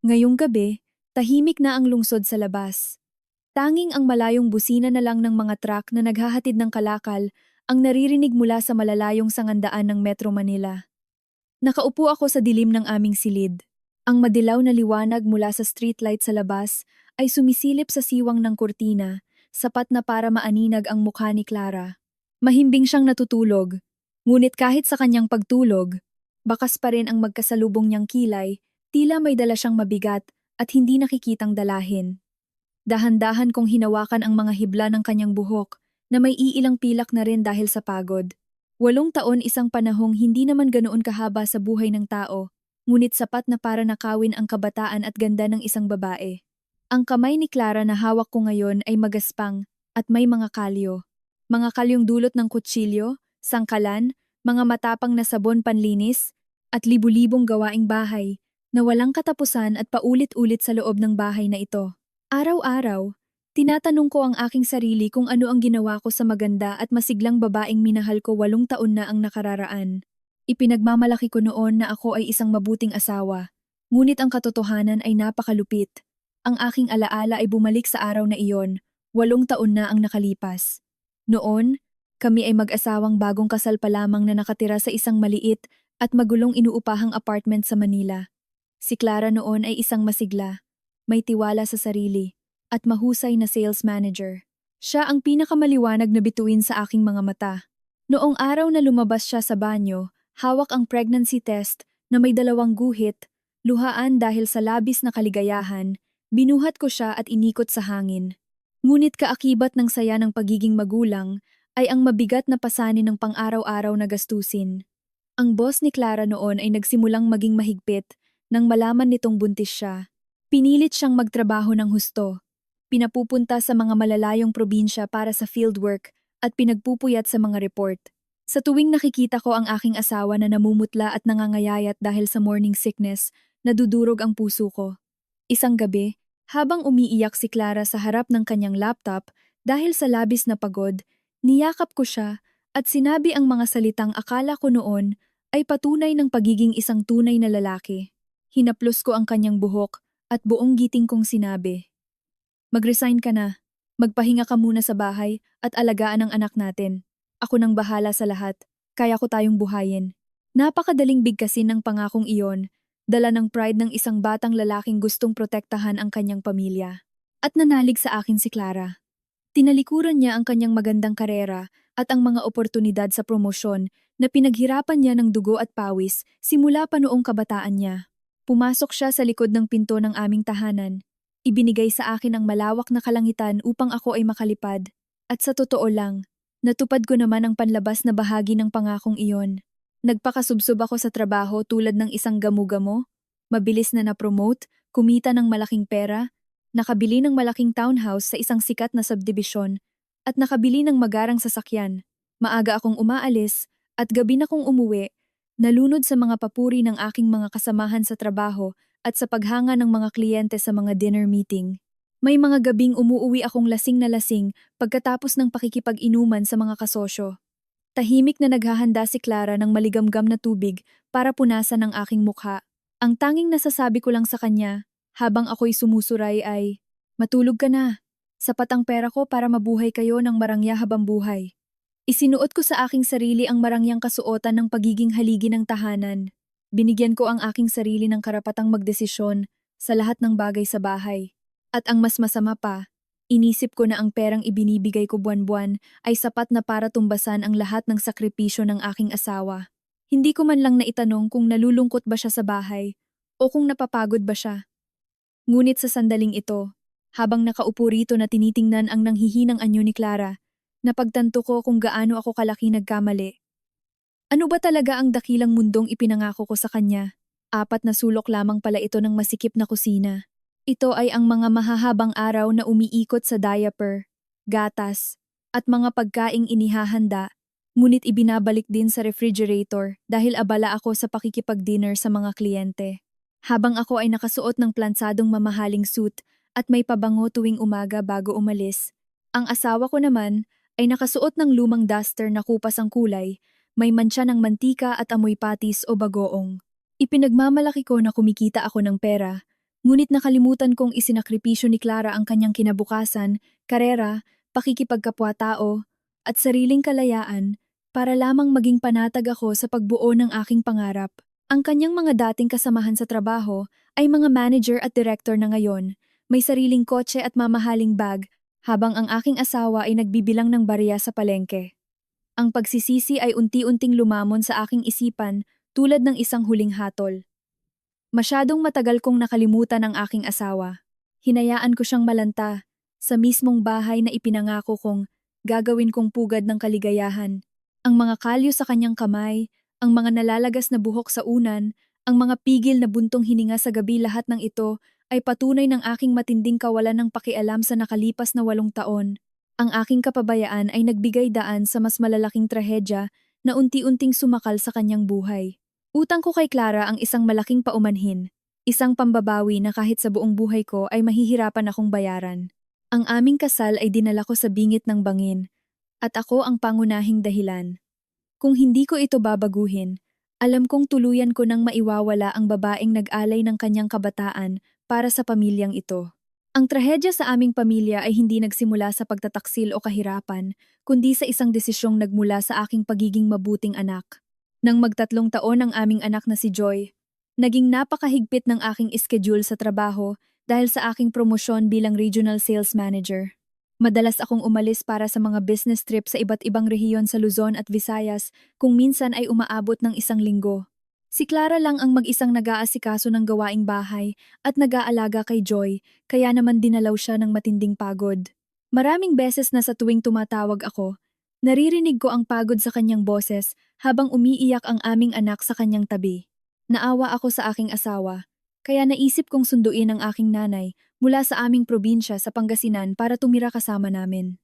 Ngayong gabi, tahimik na ang lungsod sa labas. Tanging ang malayong busina na lang ng mga truck na naghahatid ng kalakal ang naririnig mula sa malalayong sangandaan ng Metro Manila. Nakaupo ako sa dilim ng aming silid. Ang madilaw na liwanag mula sa streetlight sa labas ay sumisilip sa siwang ng kurtina, sapat na para maaninag ang mukha ni Clara. Mahimbing siyang natutulog, ngunit kahit sa kanyang pagtulog, bakas pa rin ang magkasalubong niyang kilay, tila may dala siyang mabigat at hindi nakikitang dalahin. Dahan-dahan kong hinawakan ang mga hibla ng kanyang buhok na may iilang pilak na rin dahil sa pagod. 8 taon isang panahong hindi naman ganoon kahaba sa buhay ng tao, ngunit sapat na para nakawin ang kabataan at ganda ng isang babae. Ang kamay ni Clara na hawak ko ngayon ay magaspang at may mga kalyo. Mga kalyong dulot ng kutsilyo, sangkalan, mga matapang na sabon panlinis, at libu-libong gawaing bahay na walang katapusan at paulit-ulit sa loob ng bahay na ito. Araw-araw, tinatanong ko ang aking sarili kung ano ang ginawa ko sa maganda at masiglang babaeng minahal ko 8 taon na ang nakararaan. Ipinagmamalaki ko noon na ako ay isang mabuting asawa, ngunit ang katotohanan ay napakalupit. Ang aking alaala ay bumalik sa araw na iyon, 8 taon na ang nakalipas. Noon, kami ay mag-asawang bagong kasal pa lamang na nakatira sa isang maliit at magulong inuupahang apartment sa Manila. Si Clara noon ay isang masigla, may tiwala sa sarili, at mahusay na sales manager. Siya ang pinakamaliwanag na bituin sa aking mga mata. Noong araw na lumabas siya sa banyo, hawak ang pregnancy test na may 2 guhit, luhaan dahil sa labis na kaligayahan, binuhat ko siya at inikot sa hangin. Ngunit kaakibat ng saya ng pagiging magulang ay ang mabigat na pasanin ng pang-araw-araw na gastusin. Ang boss ni Clara noon ay nagsimulang maging mahigpit nang malaman nitong buntis siya. Pinilit siyang magtrabaho ng husto. Pinapupunta sa mga malalayong probinsya para sa fieldwork at pinagpupuyat sa mga report. Sa tuwing nakikita ko ang aking asawa na namumutla at nangangayayat dahil sa morning sickness, nadudurog ang puso ko. Isang gabi, habang umiiyak si Clara sa harap ng kanyang laptop dahil sa labis na pagod, niyakap ko siya at sinabi ang mga salitang akala ko noon ay patunay ng pagiging isang tunay na lalaki. Hinaplos ko ang kanyang buhok at buong giting kong sinabi, "Mag-resign ka na. Magpahinga ka muna sa bahay at alagaan ang anak natin. Ako nang bahala sa lahat. Kaya ko tayong buhayin." Napakadaling bigkasin ng pangakong iyon, dala ng pride ng isang batang lalaking gustong protektahan ang kanyang pamilya. At nanalig sa akin si Clara. Tinalikuran niya ang kanyang magandang karera at ang mga oportunidad sa promosyon na pinaghirapan niya ng dugo at pawis simula pa noong kabataan niya. Pumasok siya sa likod ng pinto ng aming tahanan. Ibinigay sa akin ang malawak na kalangitan upang ako ay makalipad. At sa totoo lang, natupad ko naman ang panlabas na bahagi ng pangakong iyon. Nagpakasubsob ako sa trabaho tulad ng isang gamu-gamo, mabilis na na-promote, kumita ng malaking pera, nakabili ng malaking townhouse sa isang sikat na subdivision, at nakabili ng magarang sasakyan. Maaga akong umaalis, at gabi na kong umuwi, nalunod sa mga papuri ng aking mga kasamahan sa trabaho at sa paghanga ng mga kliyente sa mga dinner meeting. May mga gabing umuuwi akong lasing na lasing pagkatapos ng pakikipag-inuman sa mga kasosyo. Tahimik na naghahanda si Clara ng maligamgam na tubig para punasan ang aking mukha. Ang tanging nasasabi ko lang sa kanya, habang ako'y sumusuray ay, "Matulog ka na. Sapat ang pera ko para mabuhay kayo ng marangya habang buhay." Isinuot ko sa aking sarili ang marangyang kasuotan ng pagiging haligi ng tahanan. Binigyan ko ang aking sarili ng karapatang magdesisyon sa lahat ng bagay sa bahay. At ang mas masama pa, inisip ko na ang perang ibinibigay ko buwan-buwan ay sapat na para tumbasan ang lahat ng sakripisyo ng aking asawa. Hindi ko man lang naitanong kung nalulungkot ba siya sa bahay o kung napapagod ba siya. Ngunit sa sandaling ito, habang nakaupo rito na tinitingnan ang nanghihinang anyo ni Clara, napagtanto ko kung gaano ako kalaki nagkamali. Ano ba talaga ang dakilang mundong ipinangako ko sa kanya? 4 na sulok lamang pala ito ng masikip na kusina. Ito ay ang mga mahahabang araw na umiikot sa diaper, gatas, at mga pagkaing inihahanda, ngunit ibinabalik din sa refrigerator dahil abala ako sa pakikipag-dinner sa mga kliyente. Habang ako ay nakasuot ng plansadong mamahaling suit at may pabango tuwing umaga bago umalis, ang asawa ko naman ay nakasuot ng lumang duster na kupas ang kulay, may mantsa ng mantika at amoy patis o bagoong. Ipinagmamalaki ko na kumikita ako ng pera, Ngunit nakalimutan kong isinakripisyo ni Clara ang kanyang kinabukasan, karera, pakikipagkapwa-tao, at sariling kalayaan para lamang maging panatag ako sa pagbuo ng aking pangarap. Ang kanyang mga dating kasamahan sa trabaho ay mga manager at director na ngayon, may sariling kotse at mamahaling bag, habang ang aking asawa ay nagbibilang ng barya sa palengke. Ang pagsisisi ay unti-unting lumamon sa aking isipan tulad ng isang huling hatol. Masyadong matagal kong nakalimutan ang aking asawa. Hinayaan ko siyang malanta sa mismong bahay na ipinangako kong gagawin kong pugad ng kaligayahan. Ang mga kalyo sa kanyang kamay, ang mga nalalagas na buhok sa unan, ang mga pigil na buntong hininga sa gabi, lahat ng ito ay patunay ng aking matinding kawalan ng pakialam sa nakalipas na 8 taon. Ang aking kapabayaan ay nagbigay daan sa mas malalaking trahedya na unti-unting sumakal sa kanyang buhay. Utang ko kay Clara ang isang malaking paumanhin, isang pambabawi na kahit sa buong buhay ko ay mahihirapan akong bayaran. Ang aming kasal ay dinala ko sa bingit ng bangin, at ako ang pangunahing dahilan. Kung hindi ko ito babaguhin, alam kong tuluyan ko nang maiwawala ang babaeng nag-alay ng kanyang kabataan para sa pamilyang ito. Ang trahedya sa aming pamilya ay hindi nagsimula sa pagtataksil o kahirapan, kundi sa isang desisyong nagmula sa aking pagiging mabuting anak. Nang mag-3 taon ang aming anak na si Joy, naging napakahigpit ng aking schedule sa trabaho dahil sa aking promosyon bilang regional sales manager. Madalas akong umalis para sa mga business trip sa iba't ibang rehiyon sa Luzon at Visayas, kung minsan ay umaabot ng 1 linggo. Si Clara lang ang mag-isang nag-aasikaso ng gawaing bahay at nag-aalaga kay Joy, kaya naman dinalaw siya ng matinding pagod. Maraming beses na sa tuwing tumatawag ako, naririnig ko ang pagod sa kanyang boses habang umiiyak ang aming anak sa kanyang tabi. Naawa ako sa aking asawa, kaya naisip kong sunduin ang aking nanay mula sa aming probinsya sa Pangasinan para tumira kasama namin.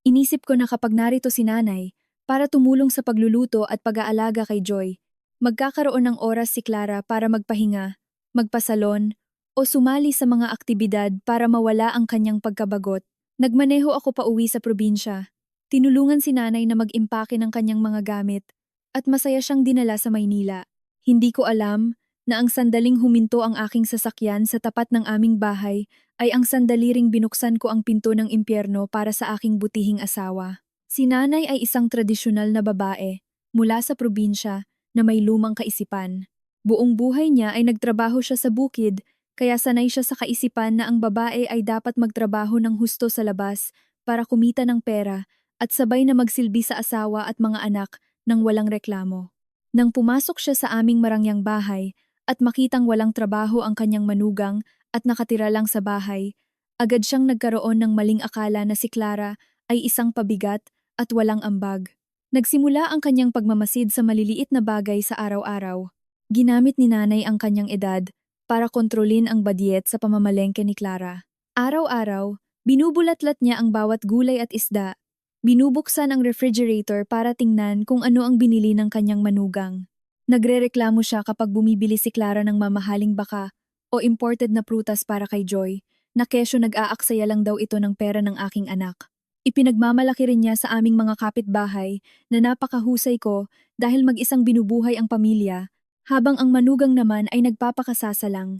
Inisip ko na kapag narito si nanay, para tumulong sa pagluluto at pag-aalaga kay Joy, magkakaroon ng oras si Clara para magpahinga, magpasalon, o sumali sa mga aktibidad para mawala ang kanyang pagkabagot. Nagmaneho ako pauwi sa probinsya. Tinulungan si nanay na mag-impake ng kanyang mga gamit at masaya siyang dinala sa Maynila. Hindi ko alam na ang sandaling huminto ang aking sasakyan sa tapat ng aming bahay ay ang sandali ring binuksan ko ang pinto ng impyerno para sa aking butihing asawa. Si nanay ay isang tradisyonal na babae mula sa probinsya na may lumang kaisipan. Buong buhay niya ay nagtrabaho siya sa bukid, kaya sanay siya sa kaisipan na ang babae ay dapat magtrabaho ng husto sa labas para kumita ng pera at sabay na magsilbi sa asawa at mga anak nang walang reklamo. Nang pumasok siya sa aming marangyang bahay at makitang walang trabaho ang kanyang manugang at nakatira lang sa bahay, agad siyang nagkaroon ng maling akala na si Clara ay isang pabigat at walang ambag. Nagsimula ang kanyang pagmamasid sa maliliit na bagay sa araw-araw. Ginamit ni nanay ang kanyang edad para kontrolin ang badyet sa pamamalengke ni Clara. Araw-araw, binubulatlat niya ang bawat gulay at isda. Binubuksan ang refrigerator para tingnan kung ano ang binili ng kanyang manugang. Nagrereklamo siya kapag bumibili si Clara ng mamahaling baka o imported na prutas para kay Joy, na kesyo nag-aaksaya lang daw ito ng pera ng aking anak. Ipinagmamalaki rin niya sa aming mga kapitbahay na napakahusay ko dahil mag-isang binubuhay ang pamilya, habang ang manugang naman ay nagpapakasasa lang.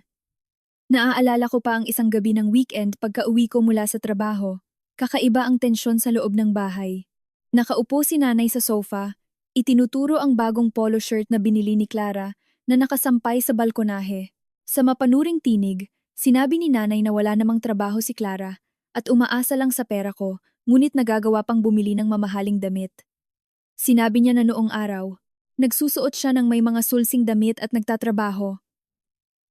Naaalala ko pa ang isang gabi ng weekend pagka-uwi ko mula sa trabaho. Kakaiba ang tensyon sa loob ng bahay. Nakaupo si nanay sa sofa, itinuturo ang bagong polo shirt na binili ni Clara na nakasampay sa balkonahe. Sa mapanuring tinig, sinabi ni nanay na wala namang trabaho si Clara at umaasa lang sa pera ko, ngunit nagagawa pang bumili ng mamahaling damit. Sinabi niya na noong araw, nagsusuot siya ng may mga sulsing damit at nagtatrabaho.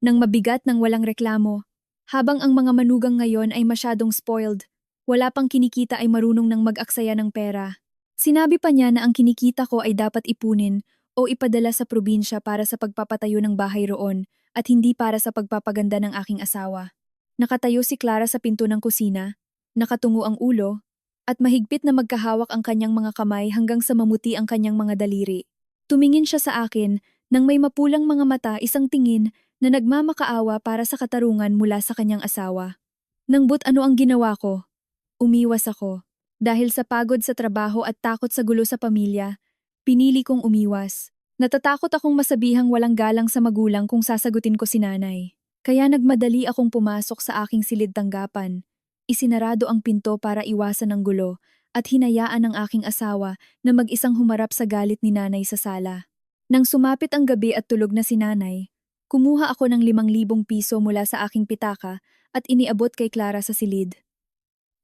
Nang mabigat ng walang reklamo, habang ang mga manugang ngayon ay masyadong spoiled, wala pang kinikita ay marunong nang mag-aksaya ng pera. Sinabi pa niya na ang kinikita ko ay dapat ipunin o ipadala sa probinsya para sa pagpapatayo ng bahay roon at hindi para sa pagpapaganda ng aking asawa. Nakatayo si Clara sa pinto ng kusina, nakatungo ang ulo, at mahigpit na magkahawak ang kanyang mga kamay hanggang sa mamuti ang kanyang mga daliri. Tumingin siya sa akin nang may mapulang mga mata, isang tingin na nagmamakaawa para sa katarungan mula sa kanyang asawa. Nang ano ang ginawa ko? Umiwas ako. Dahil sa pagod sa trabaho at takot sa gulo sa pamilya, pinili kong umiwas. Natatakot akong masabihang walang galang sa magulang kung sasagutin ko si nanay. Kaya nagmadali akong pumasok sa aking silid tanggapan. Isinarado ang pinto para iwasan ang gulo at hinayaan ang aking asawa na mag-isang humarap sa galit ni nanay sa sala. Nang sumapit ang gabi at tulog na si nanay, kumuha ako ng 5,000 piso mula sa aking pitaka at iniabot kay Clara sa silid.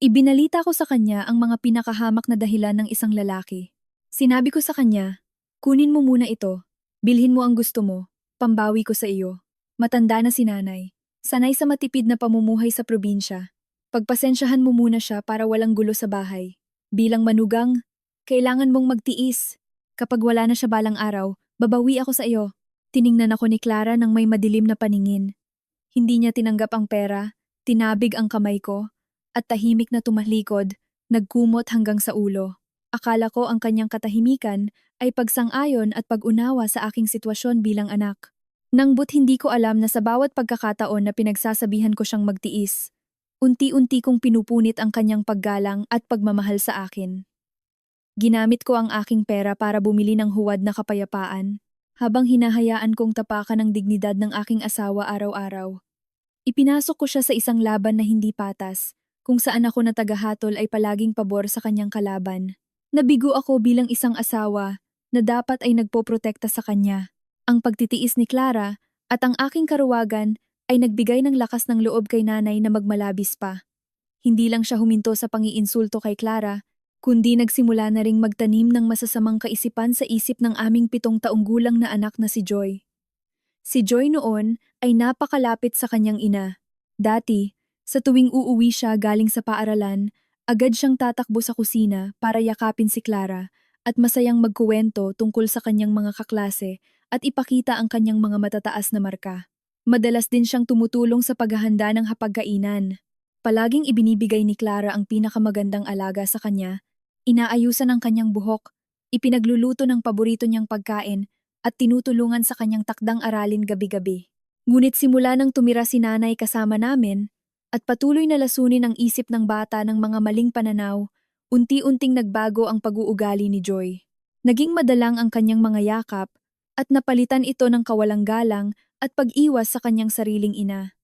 Ibinalita ko sa kanya ang mga pinakahamak na dahilan ng isang lalaki. Sinabi ko sa kanya, kunin mo muna ito, bilhin mo ang gusto mo, pambawi ko sa iyo. Matanda na si nanay, sanay sa matipid na pamumuhay sa probinsya. Pagpasensyahan mo muna siya para walang gulo sa bahay. Bilang manugang, kailangan mong magtiis. Kapag wala na siya balang araw, babawi ako sa iyo. Tiningnan ako ni Clara ng may madilim na paningin. Hindi niya tinanggap ang pera, tinabig ang kamay ko, at tahimik na tumalikod, nagkumot hanggang sa ulo. Akala ko ang kanyang katahimikan ay pagsang-ayon at pag-unawa sa aking sitwasyon bilang anak. Nangbut hindi ko alam na sa bawat pagkakataon na pinagsasabihan ko siyang magtiis, unti-unti kong pinupunit ang kanyang paggalang at pagmamahal sa akin. Ginamit ko ang aking pera para bumili ng huwad na kapayapaan, habang hinahayaan kong tapakan ang dignidad ng aking asawa araw-araw. Ipinasok ko siya sa isang laban na hindi patas, kung saan ako na tagahatol ay palaging pabor sa kanyang kalaban. Nabigo ako bilang isang asawa na dapat ay nagpoprotekta sa kanya. Ang pagtitiis ni Clara at ang aking karuwagan ay nagbigay ng lakas ng loob kay nanay na magmalabis pa. Hindi lang siya huminto sa pangiinsulto kay Clara, kundi nagsimula na ring magtanim ng masasamang kaisipan sa isip ng aming 7 taong gulang na anak na si Joy. Si Joy noon ay napakalapit sa kanyang ina. Dati, sa tuwing uuwi siya galing sa paaralan, agad siyang tatakbo sa kusina para yakapin si Clara at masayang magkuwento tungkol sa kanyang mga kaklase at ipakita ang kanyang mga matataas na marka. Madalas din siyang tumutulong sa paghahanda ng hapagkainan. Palaging ibinibigay ni Clara ang pinakamagandang alaga sa kanya, inaayusan ang kanyang buhok, ipinagluluto ng paborito niyang pagkain at tinutulungan sa kanyang takdang aralin gabi-gabi. Ngunit simula nang tumira si nanay kasama namin at patuloy na lasunin ang isip ng bata ng mga maling pananaw, unti-unting nagbago ang pag-uugali ni Joy. Naging madalang ang kanyang mga yakap at napalitan ito ng kawalang galang at pag-iwas sa kanyang sariling ina.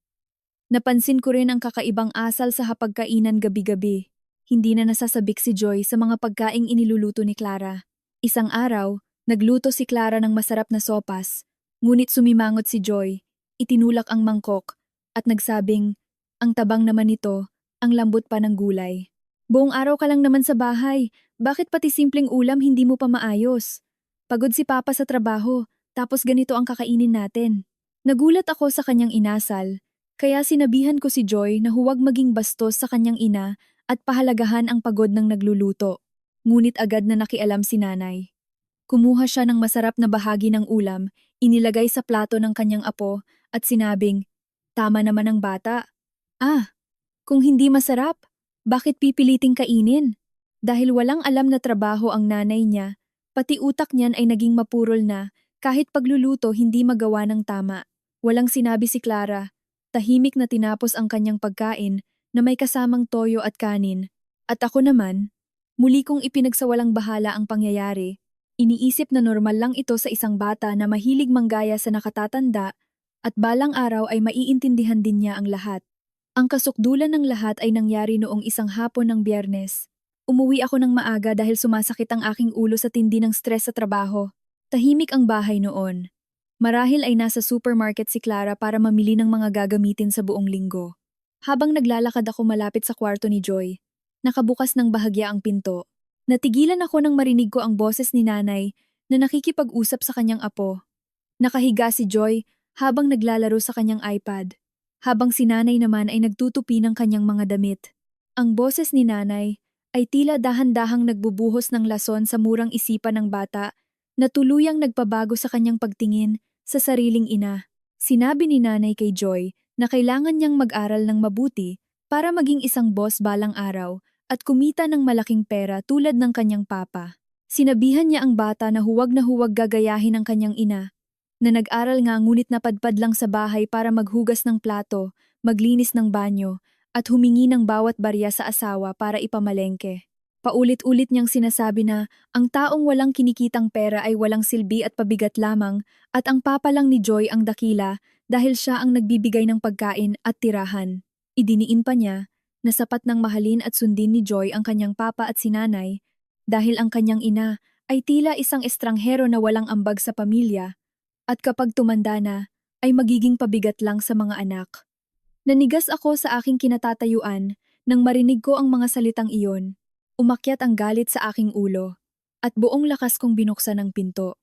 Napansin ko rin ang kakaibang asal sa hapagkainan gabi-gabi. Hindi na nasasabik si Joy sa mga pagkaing iniluluto ni Clara. Isang araw, nagluto si Clara ng masarap na sopas, ngunit sumimangot si Joy, itinulak ang mangkok, at nagsabing, ang tabang naman nito, ang lambot pa ng gulay. Buong araw ka lang naman sa bahay, bakit pati simpleng ulam hindi mo pa maayos? Pagod si Papa sa trabaho, tapos ganito ang kakainin natin. Nagulat ako sa kanyang inasal, kaya sinabihan ko si Joy na huwag maging bastos sa kanyang ina at pahalagahan ang pagod ng nagluluto. Ngunit agad na nakialam si nanay. Kumuha siya ng masarap na bahagi ng ulam, inilagay sa plato ng kanyang apo at sinabing, tama naman ang bata. Ah, kung hindi masarap, bakit pipiliting kainin? Dahil walang alam na trabaho ang nanay niya, pati utak niyan ay naging mapurol na kahit pagluluto hindi magawa ng tama. Walang sinabi si Clara, tahimik na tinapos ang kanyang pagkain na may kasamang toyo at kanin. At ako naman, muli kong ipinagsawalang bahala ang pangyayari. Iniisip na normal lang ito sa isang bata na mahilig manggaya sa nakatatanda at balang araw ay maiintindihan din niya ang lahat. Ang kasukdulan ng lahat ay nangyari noong isang hapon ng Biyernes. Umuwi ako ng maaga dahil sumasakit ang aking ulo sa tindi ng stress sa trabaho. Tahimik ang bahay noon. Marahil ay nasa supermarket si Clara para mamili ng mga gagamitin sa buong linggo. Habang naglalakad ako malapit sa kwarto ni Joy, nakabukas ng bahagya ang pinto. Natigilan ako nang marinig ko ang boses ni nanay na nakikipag-usap sa kanyang apo. Nakahiga si Joy habang naglalaro sa kanyang iPad, habang si nanay naman ay nagtutupi ng kanyang mga damit. Ang boses ni nanay ay tila dahan-dahang nagbubuhos ng lason sa murang isipan ng bata na tuluyang nagpabago sa kanyang pagtingin sa sariling ina. Sinabi ni nanay kay Joy na kailangan niyang mag-aral ng mabuti para maging isang boss balang araw at kumita ng malaking pera tulad ng kanyang papa. Sinabihan niya ang bata na huwag gagayahin ang kanyang ina, na nag-aral nga ngunit napadpad lang sa bahay para maghugas ng plato, maglinis ng banyo, at humingi ng bawat barya sa asawa para ipamalengke. Paulit-ulit niyang sinasabi na ang taong walang kinikitang pera ay walang silbi at pabigat lamang at ang papa lang ni Joy ang dakila dahil siya ang nagbibigay ng pagkain at tirahan. Idiniin pa niya na sapat ng mahalin at sundin ni Joy ang kanyang papa at sinanay dahil ang kanyang ina ay tila isang estranghero na walang ambag sa pamilya at kapag tumanda na ay magiging pabigat lang sa mga anak. Nanigas ako sa aking kinatatayuan nang marinig ko ang mga salitang iyon. Umakyat ang galit sa aking ulo at buong lakas kong binuksan ang pinto.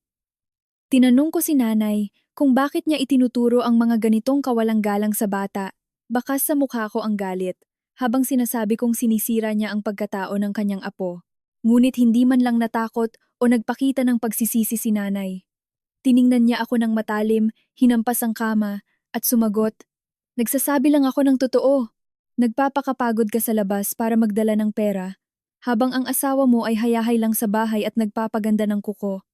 Tinanong ko si nanay kung bakit niya itinuturo ang mga ganitong kawalang galang sa bata. Bakas sa mukha ko ang galit habang sinasabi kong sinisira niya ang pagkatao ng kanyang apo. Ngunit hindi man lang natakot o nagpakita ng pagsisisi si nanay. Tiningnan niya ako ng matalim, hinampas ang kama at sumagot, "Nagsasabi lang ako ng totoo. Nagpapakapagod ka sa labas para magdala ng pera, habang ang asawa mo ay hayahay lang sa bahay at nagpapaganda ng kuko.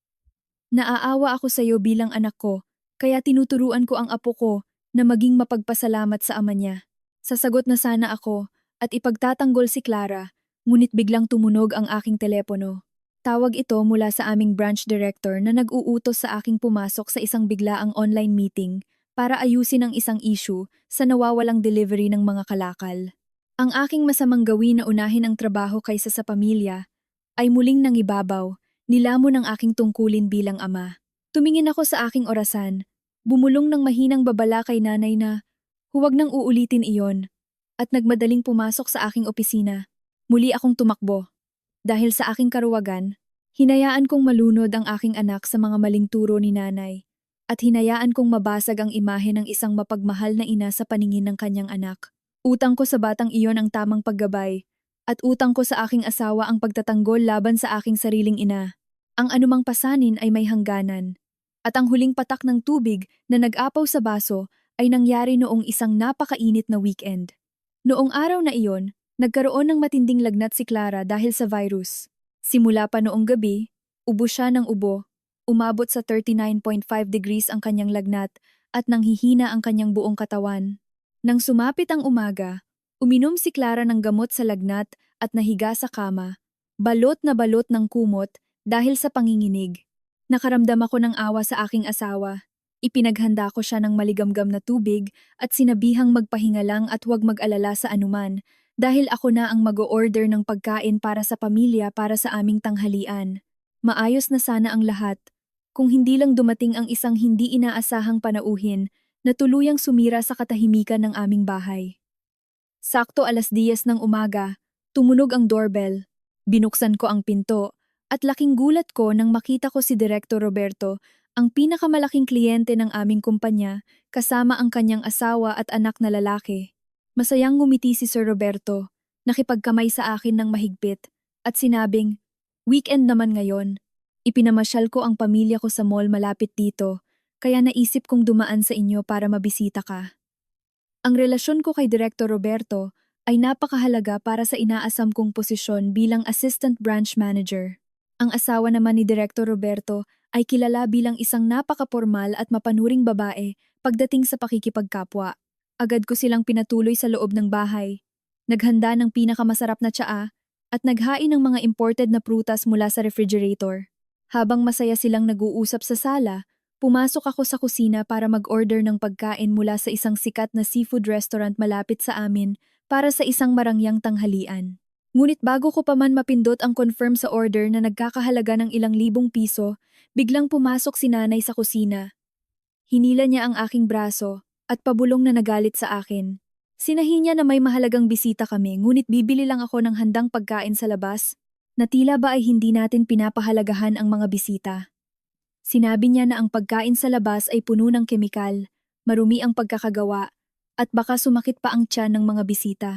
Naaawa ako sa iyo bilang anak ko, kaya tinuturuan ko ang apo ko na maging mapagpasalamat sa ama niya." Sasagot na sana ako at ipagtatanggol si Clara, ngunit biglang tumunog ang aking telepono. Tawag ito mula sa aming branch director na nag-uutos sa aking pumasok sa isang biglaang online meeting para ayusin ang isang issue sa nawawalang delivery ng mga kalakal. Ang aking masamang gawin na unahin ang trabaho kaysa sa pamilya ay muling nangibabaw, nilamon ang aking tungkulin bilang ama. Tumingin ako sa aking orasan, bumulong ng mahinang babala kay nanay na huwag nang uulitin iyon, at nagmadaling pumasok sa aking opisina. Muli akong tumakbo. Dahil sa aking karuwagan, hinayaan kong malunod ang aking anak sa mga maling turo ni nanay at hinayaan kong mabasag ang imahe ng isang mapagmahal na ina sa paningin ng kanyang anak. Utang ko sa batang iyon ang tamang paggabay at utang ko sa aking asawa ang pagtatanggol laban sa aking sariling ina. Ang anumang pasanin ay may hangganan. At ang huling patak ng tubig na nag-apaw sa baso ay nangyari noong isang napakainit na weekend. Noong araw na iyon, nagkaroon ng matinding lagnat si Clara dahil sa virus. Simula pa noong gabi, ubo siya ng ubo, umabot sa 39.5 degrees ang kanyang lagnat at nanghihina ang kanyang buong katawan. Nang sumapit ang umaga, uminom si Clara ng gamot sa lagnat at nahiga sa kama, balot na balot ng kumot dahil sa panginginig. Nakaramdam ako ng awa sa aking asawa. Ipinaghanda ko siya ng maligamgam na tubig at sinabihang magpahinga lang at huwag mag-alala sa anuman dahil ako na ang mag-o-order ng pagkain para sa pamilya para sa aming tanghalian. Maayos na sana ang lahat kung hindi lang dumating ang isang hindi inaasahang panauhin na tuluyang sumira sa katahimikan ng aming bahay. Sakto 10:00 ng umaga, tumunog ang doorbell. Binuksan ko ang pinto at laking gulat ko nang makita ko si Direktor Roberto, ang pinakamalaking kliyente ng aming kumpanya, kasama ang kanyang asawa at anak na lalaki. Masayang ngumiti si Sir Roberto, nakipagkamay sa akin ng mahigpit, at sinabing, "Weekend naman ngayon. Ipinamasyal ko ang pamilya ko sa mall malapit dito, kaya naisip kong dumaan sa inyo para mabisita ka." Ang relasyon ko kay Direktor Roberto ay napakahalaga para sa inaasam kong posisyon bilang Assistant Branch Manager. Ang asawa naman ni Direktor Roberto ay kilala bilang isang napakapormal at mapanuring babae pagdating sa pakikipagkapwa. Agad ko silang pinatuloy sa loob ng bahay. Naghanda ng pinakamasarap na tsaa at naghain ng mga imported na prutas mula sa refrigerator. Habang masaya silang nag-uusap sa sala, pumasok ako sa kusina para mag-order ng pagkain mula sa isang sikat na seafood restaurant malapit sa amin para sa isang marangyang tanghalian. Ngunit bago ko pa man mapindot ang confirm sa order na nagkakahalaga ng ilang libong piso, biglang pumasok si nanay sa kusina. Hinila niya ang aking braso at pabulong na nagalit sa akin. Sinahin niya na may mahalagang bisita kami ngunit bibili lang ako ng handang pagkain sa labas, na tila ba ay hindi natin pinapahalagahan ang mga bisita. Sinabi niya na ang pagkain sa labas ay puno ng kemikal, marumi ang pagkakagawa, at baka sumakit pa ang tiyan ng mga bisita.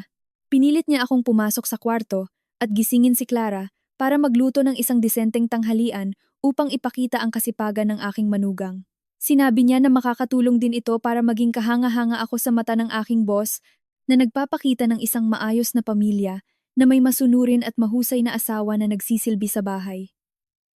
Pinilit niya akong pumasok sa kwarto at gisingin si Clara para magluto ng isang disenteng tanghalian upang ipakita ang kasipagan ng aking manugang. Sinabi niya na makakatulong din ito para maging kahanga-hanga ako sa mata ng aking boss na nagpapakita ng isang maayos na pamilya na may masunurin at mahusay na asawa na nagsisilbi sa bahay.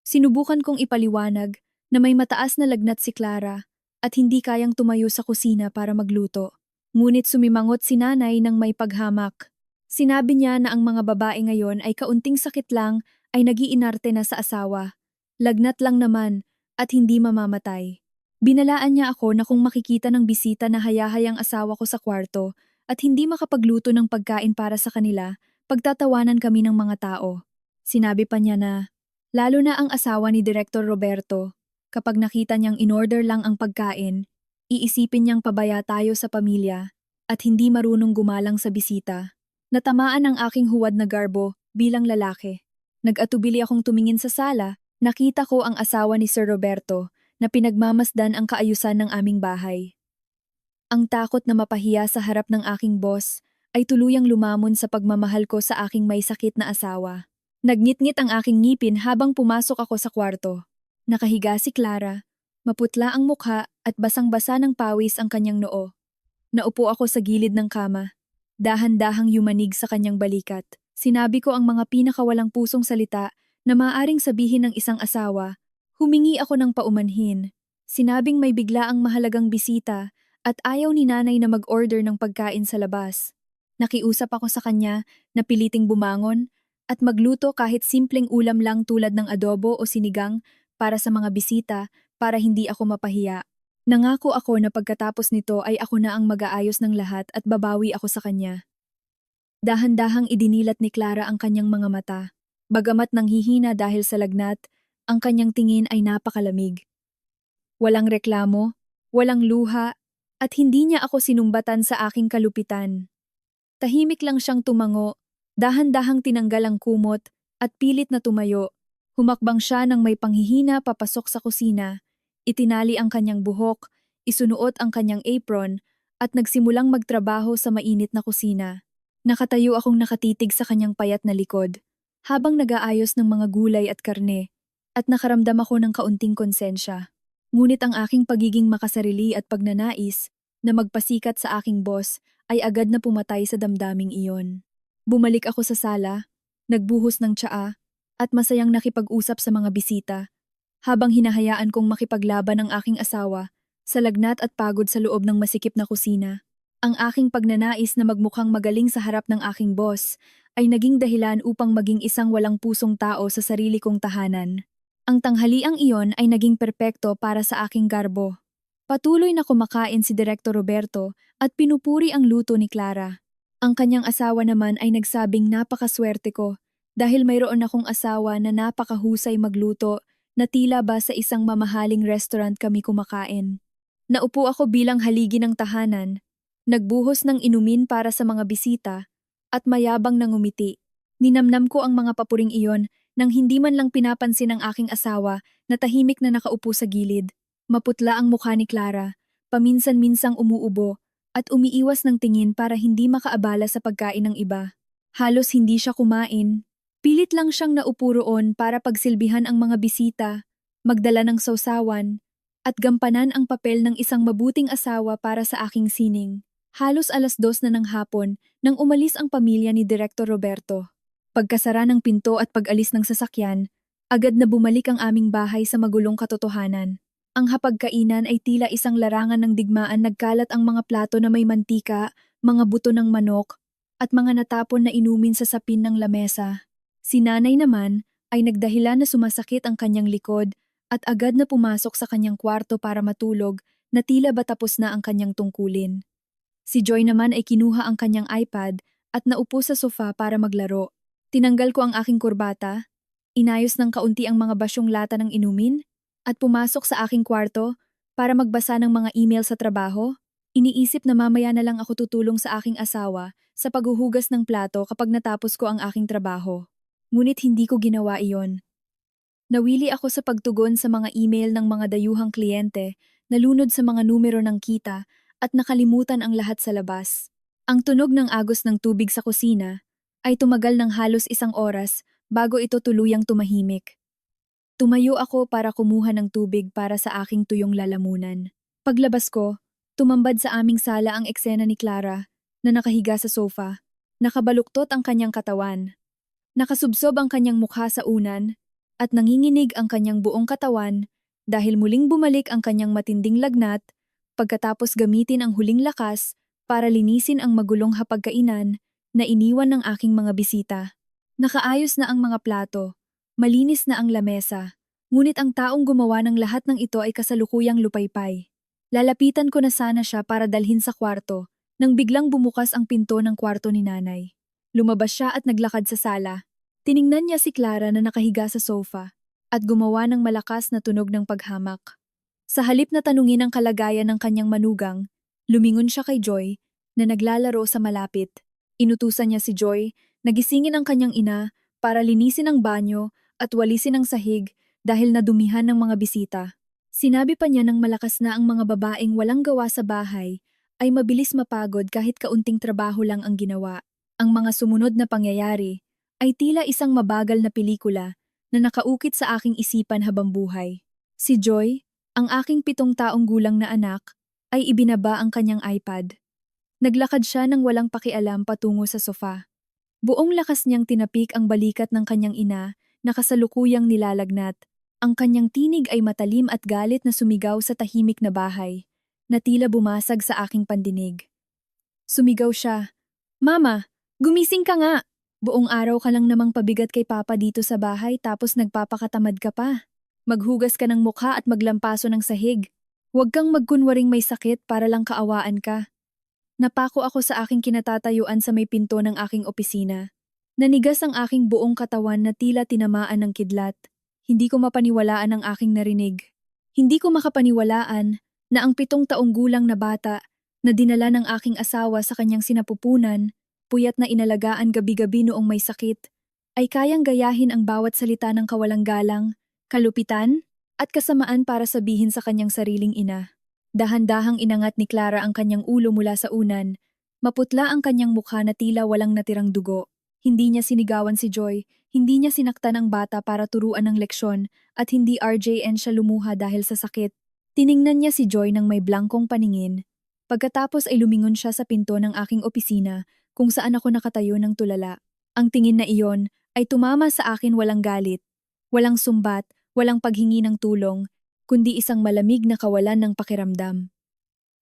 Sinubukan kong ipaliwanag na may mataas na lagnat si Clara at hindi kayang tumayo sa kusina para magluto. Ngunit sumimangot si nanay ng may paghamak. Sinabi niya na ang mga babae ngayon ay kaunting sakit lang ay nag-iinarte na sa asawa. Lagnat lang naman at hindi mamamatay. Binalaan niya ako na kung makikita ng bisita na hayahay ang asawa ko sa kwarto at hindi makapagluto ng pagkain para sa kanila, pagtatawanan kami ng mga tao. Sinabi pa niya na, lalo na ang asawa ni Direktor Roberto, kapag nakita niyang in-order lang ang pagkain, iisipin niyang pabaya tayo sa pamilya at hindi marunong gumalang sa bisita. Natamaan ang aking huwad na garbo bilang lalaki. Nag-atubili akong tumingin sa sala, nakita ko ang asawa ni Sir Roberto na pinagmamasdan ang kaayusan ng aming bahay. Ang takot na mapahiya sa harap ng aking boss ay tuluyang lumamon sa pagmamahal ko sa aking may sakit na asawa. Nagngit-ngit ang aking ngipin habang pumasok ako sa kwarto. Nakahiga si Clara, maputla ang mukha at basang-basa ng pawis ang kanyang noo. Naupo ako sa gilid ng kama, dahan-dahang yumanig sa kanyang balikat. Sinabi ko ang mga pinakawalang pusong salita na maaaring sabihin ng isang asawa. Humingi ako ng paumanhin. Sinabing may bigla ang mahalagang bisita at ayaw ni nanay na mag-order ng pagkain sa labas. Nakiusap ako sa kanya na piliting bumangon at magluto kahit simpleng ulam lang tulad ng adobo o sinigang para sa mga bisita para hindi ako mapahiya. Nangako ako na pagkatapos nito ay ako na ang mag-aayos ng lahat at babawi ako sa kanya. Dahan-dahang idinilat ni Clara ang kanyang mga mata. Bagamat nanghihina dahil sa lagnat, ang kanyang tingin ay napakalamig. Walang reklamo, walang luha, at hindi niya ako sinumbatan sa aking kalupitan. Tahimik lang siyang tumango, dahan-dahang tinanggal ang kumot, at pilit na tumayo. Humakbang siya ng may panghihina papasok sa kusina. Itinali ang kanyang buhok, isunuot ang kanyang apron, at nagsimulang magtrabaho sa mainit na kusina. Nakatayo akong nakatitig sa kanyang payat na likod, habang nag-aayos ng mga gulay at karne, at nakaramdam ako ng kaunting konsensya. Ngunit ang aking pagiging makasarili at pagnanais na magpasikat sa aking boss ay agad na pumatay sa damdaming iyon. Bumalik ako sa sala, nagbuhos ng tsaa, at masayang nakipag-usap sa mga bisita, habang hinahayaan kong makipaglaban ang aking asawa sa lagnat at pagod sa loob ng masikip na kusina. Ang aking pagnanais na magmukhang magaling sa harap ng aking boss ay naging dahilan upang maging isang walang pusong tao sa sarili kong tahanan. Ang tanghaliang iyon ay naging perpekto para sa aking garbo. Patuloy na kumakain si Direktor Roberto at pinupuri ang luto ni Clara. Ang kanyang asawa naman ay nagsabing napakaswerte ko dahil mayroon akong asawa na napakahusay magluto na tila ba sa isang mamahaling restaurant kami kumakain. Naupo ako bilang haligi ng tahanan, nagbuhos ng inumin para sa mga bisita at mayabang na ngumiti. Ninamnam ko ang mga papuring iyon nang hindi man lang pinapansin ng aking asawa na tahimik na nakaupo sa gilid. Maputla ang mukha ni Clara, paminsan-minsang umuubo, at umiiwas ng tingin para hindi makaabala sa pagkain ng iba. Halos hindi siya kumain. Pilit lang siyang naupo roon para pagsilbihan ang mga bisita, magdala ng sausawan, at gampanan ang papel ng isang mabuting asawa para sa aking sining. Halos 2:00 na ng hapon nang umalis ang pamilya ni Direktor Roberto. Pagkasara ng pinto at pag-alis ng sasakyan, agad na bumalik ang aming bahay sa magulong katotohanan. Ang hapagkainan ay tila isang larangan ng digmaan, nagkalat ang mga plato na may mantika, mga buto ng manok, at mga natapon na inumin sa sapin ng lamesa. Si nanay naman ay nagdahilan na sumasakit ang kanyang likod at agad na pumasok sa kanyang kwarto para matulog na tila ba tapos na ang kanyang tungkulin. Si Joy naman ay kinuha ang kanyang iPad at naupo sa sofa para maglaro. Tinanggal ko ang aking kurbata, inayos ng kaunti ang mga basyong lata ng inumin, at pumasok sa aking kwarto para magbasa ng mga email sa trabaho. Iniisip na mamaya na lang ako tutulong sa aking asawa sa paghuhugas ng plato kapag natapos ko ang aking trabaho. Ngunit hindi ko ginawa iyon. Nawili ako sa pagtugon sa mga email ng mga dayuhang kliyente, nalunod sa mga numero ng kita, at nakalimutan ang lahat sa labas. Ang tunog ng agos ng tubig sa kusina ay tumagal ng halos 1 oras bago ito tuluyang tumahimik. Tumayo ako para kumuha ng tubig para sa aking tuyong lalamunan. Paglabas ko, tumambad sa aming sala ang eksena ni Clara na nakahiga sa sofa. Nakabaluktot ang kanyang katawan. Nakasubsob ang kanyang mukha sa unan at nanginginig ang kanyang buong katawan dahil muling bumalik ang kanyang matinding lagnat pagkatapos gamitin ang huling lakas para linisin ang magulong hapagkainan na iniwan ng aking mga bisita. Nakaayos na ang mga plato, malinis na ang lamesa, Ngunit ang taong gumawa ng lahat ng ito ay kasalukuyang lupaypay. Lalapitan ko na sana siya para dalhin sa kwarto, nang biglang bumukas ang pinto ng kwarto ni nanay. Lumabas siya at naglakad sa sala. Tiningnan niya si Clara na nakahiga sa sofa, at gumawa ng malakas na tunog ng paghamak. Sa halip na tanungin ang kalagayan ng kanyang manugang, lumingon siya kay Joy, na naglalaro sa malapit. Inutusan niya si Joy, nagisingin ang kanyang ina, para linisin ang banyo at walisin ang sahig dahil nadumihan ng mga bisita. Sinabi pa niya ng malakas na ang mga babaeng walang gawa sa bahay ay mabilis mapagod kahit kaunting trabaho lang ang ginawa. Ang mga sumunod na pangyayari ay tila isang mabagal na pelikula na nakaukit sa aking isipan habang buhay. Si Joy, ang aking 7 taong gulang na anak, ay ibinaba ang kanyang iPad. Naglakad siya ng walang pakialam patungo sa sofa. Buong lakas niyang tinapik ang balikat ng kanyang ina na kasalukuyang nilalagnat. Ang kanyang tinig ay matalim at galit na sumigaw sa tahimik na bahay, na tila bumasag sa aking pandinig. Sumigaw siya, "Mama, gumising ka nga! Buong araw ka lang namang pabigat kay Papa dito sa bahay tapos nagpapakatamad ka pa. Maghugas ka ng mukha at maglampaso ng sahig. Huwag kang magkunwaring may sakit para lang kaawaan ka." Napako ako sa aking kinatatayuan sa may pinto ng aking opisina. Nanigas ang aking buong katawan na tila tinamaan ng kidlat. Hindi ko mapaniwalaan ang aking narinig. Hindi ko makapaniwalaan na ang 7 taong gulang na bata na dinala ng aking asawa sa kanyang sinapupunan, puyat na inalagaan gabi-gabi noong may sakit, ay kayang gayahin ang bawat salita ng kawalang galang, kalupitan, at kasamaan para sabihin sa kanyang sariling ina. Dahan-dahang inangat ni Clara ang kanyang ulo mula sa unan. Maputla ang kanyang mukha na tila walang natirang dugo. Hindi niya sinigawan si Joy, hindi niya sinaktan ang bata para turuan ng leksyon, at hindi RJN siya lumuha dahil sa sakit. Tiningnan niya si Joy ng may blankong paningin. Pagkatapos ay lumingon siya sa pinto ng aking opisina kung saan ako nakatayo ng tulala. Ang tingin na iyon ay tumama sa akin walang galit, walang sumbat, walang paghingi ng tulong, kundi isang malamig na kawalan ng pakiramdam.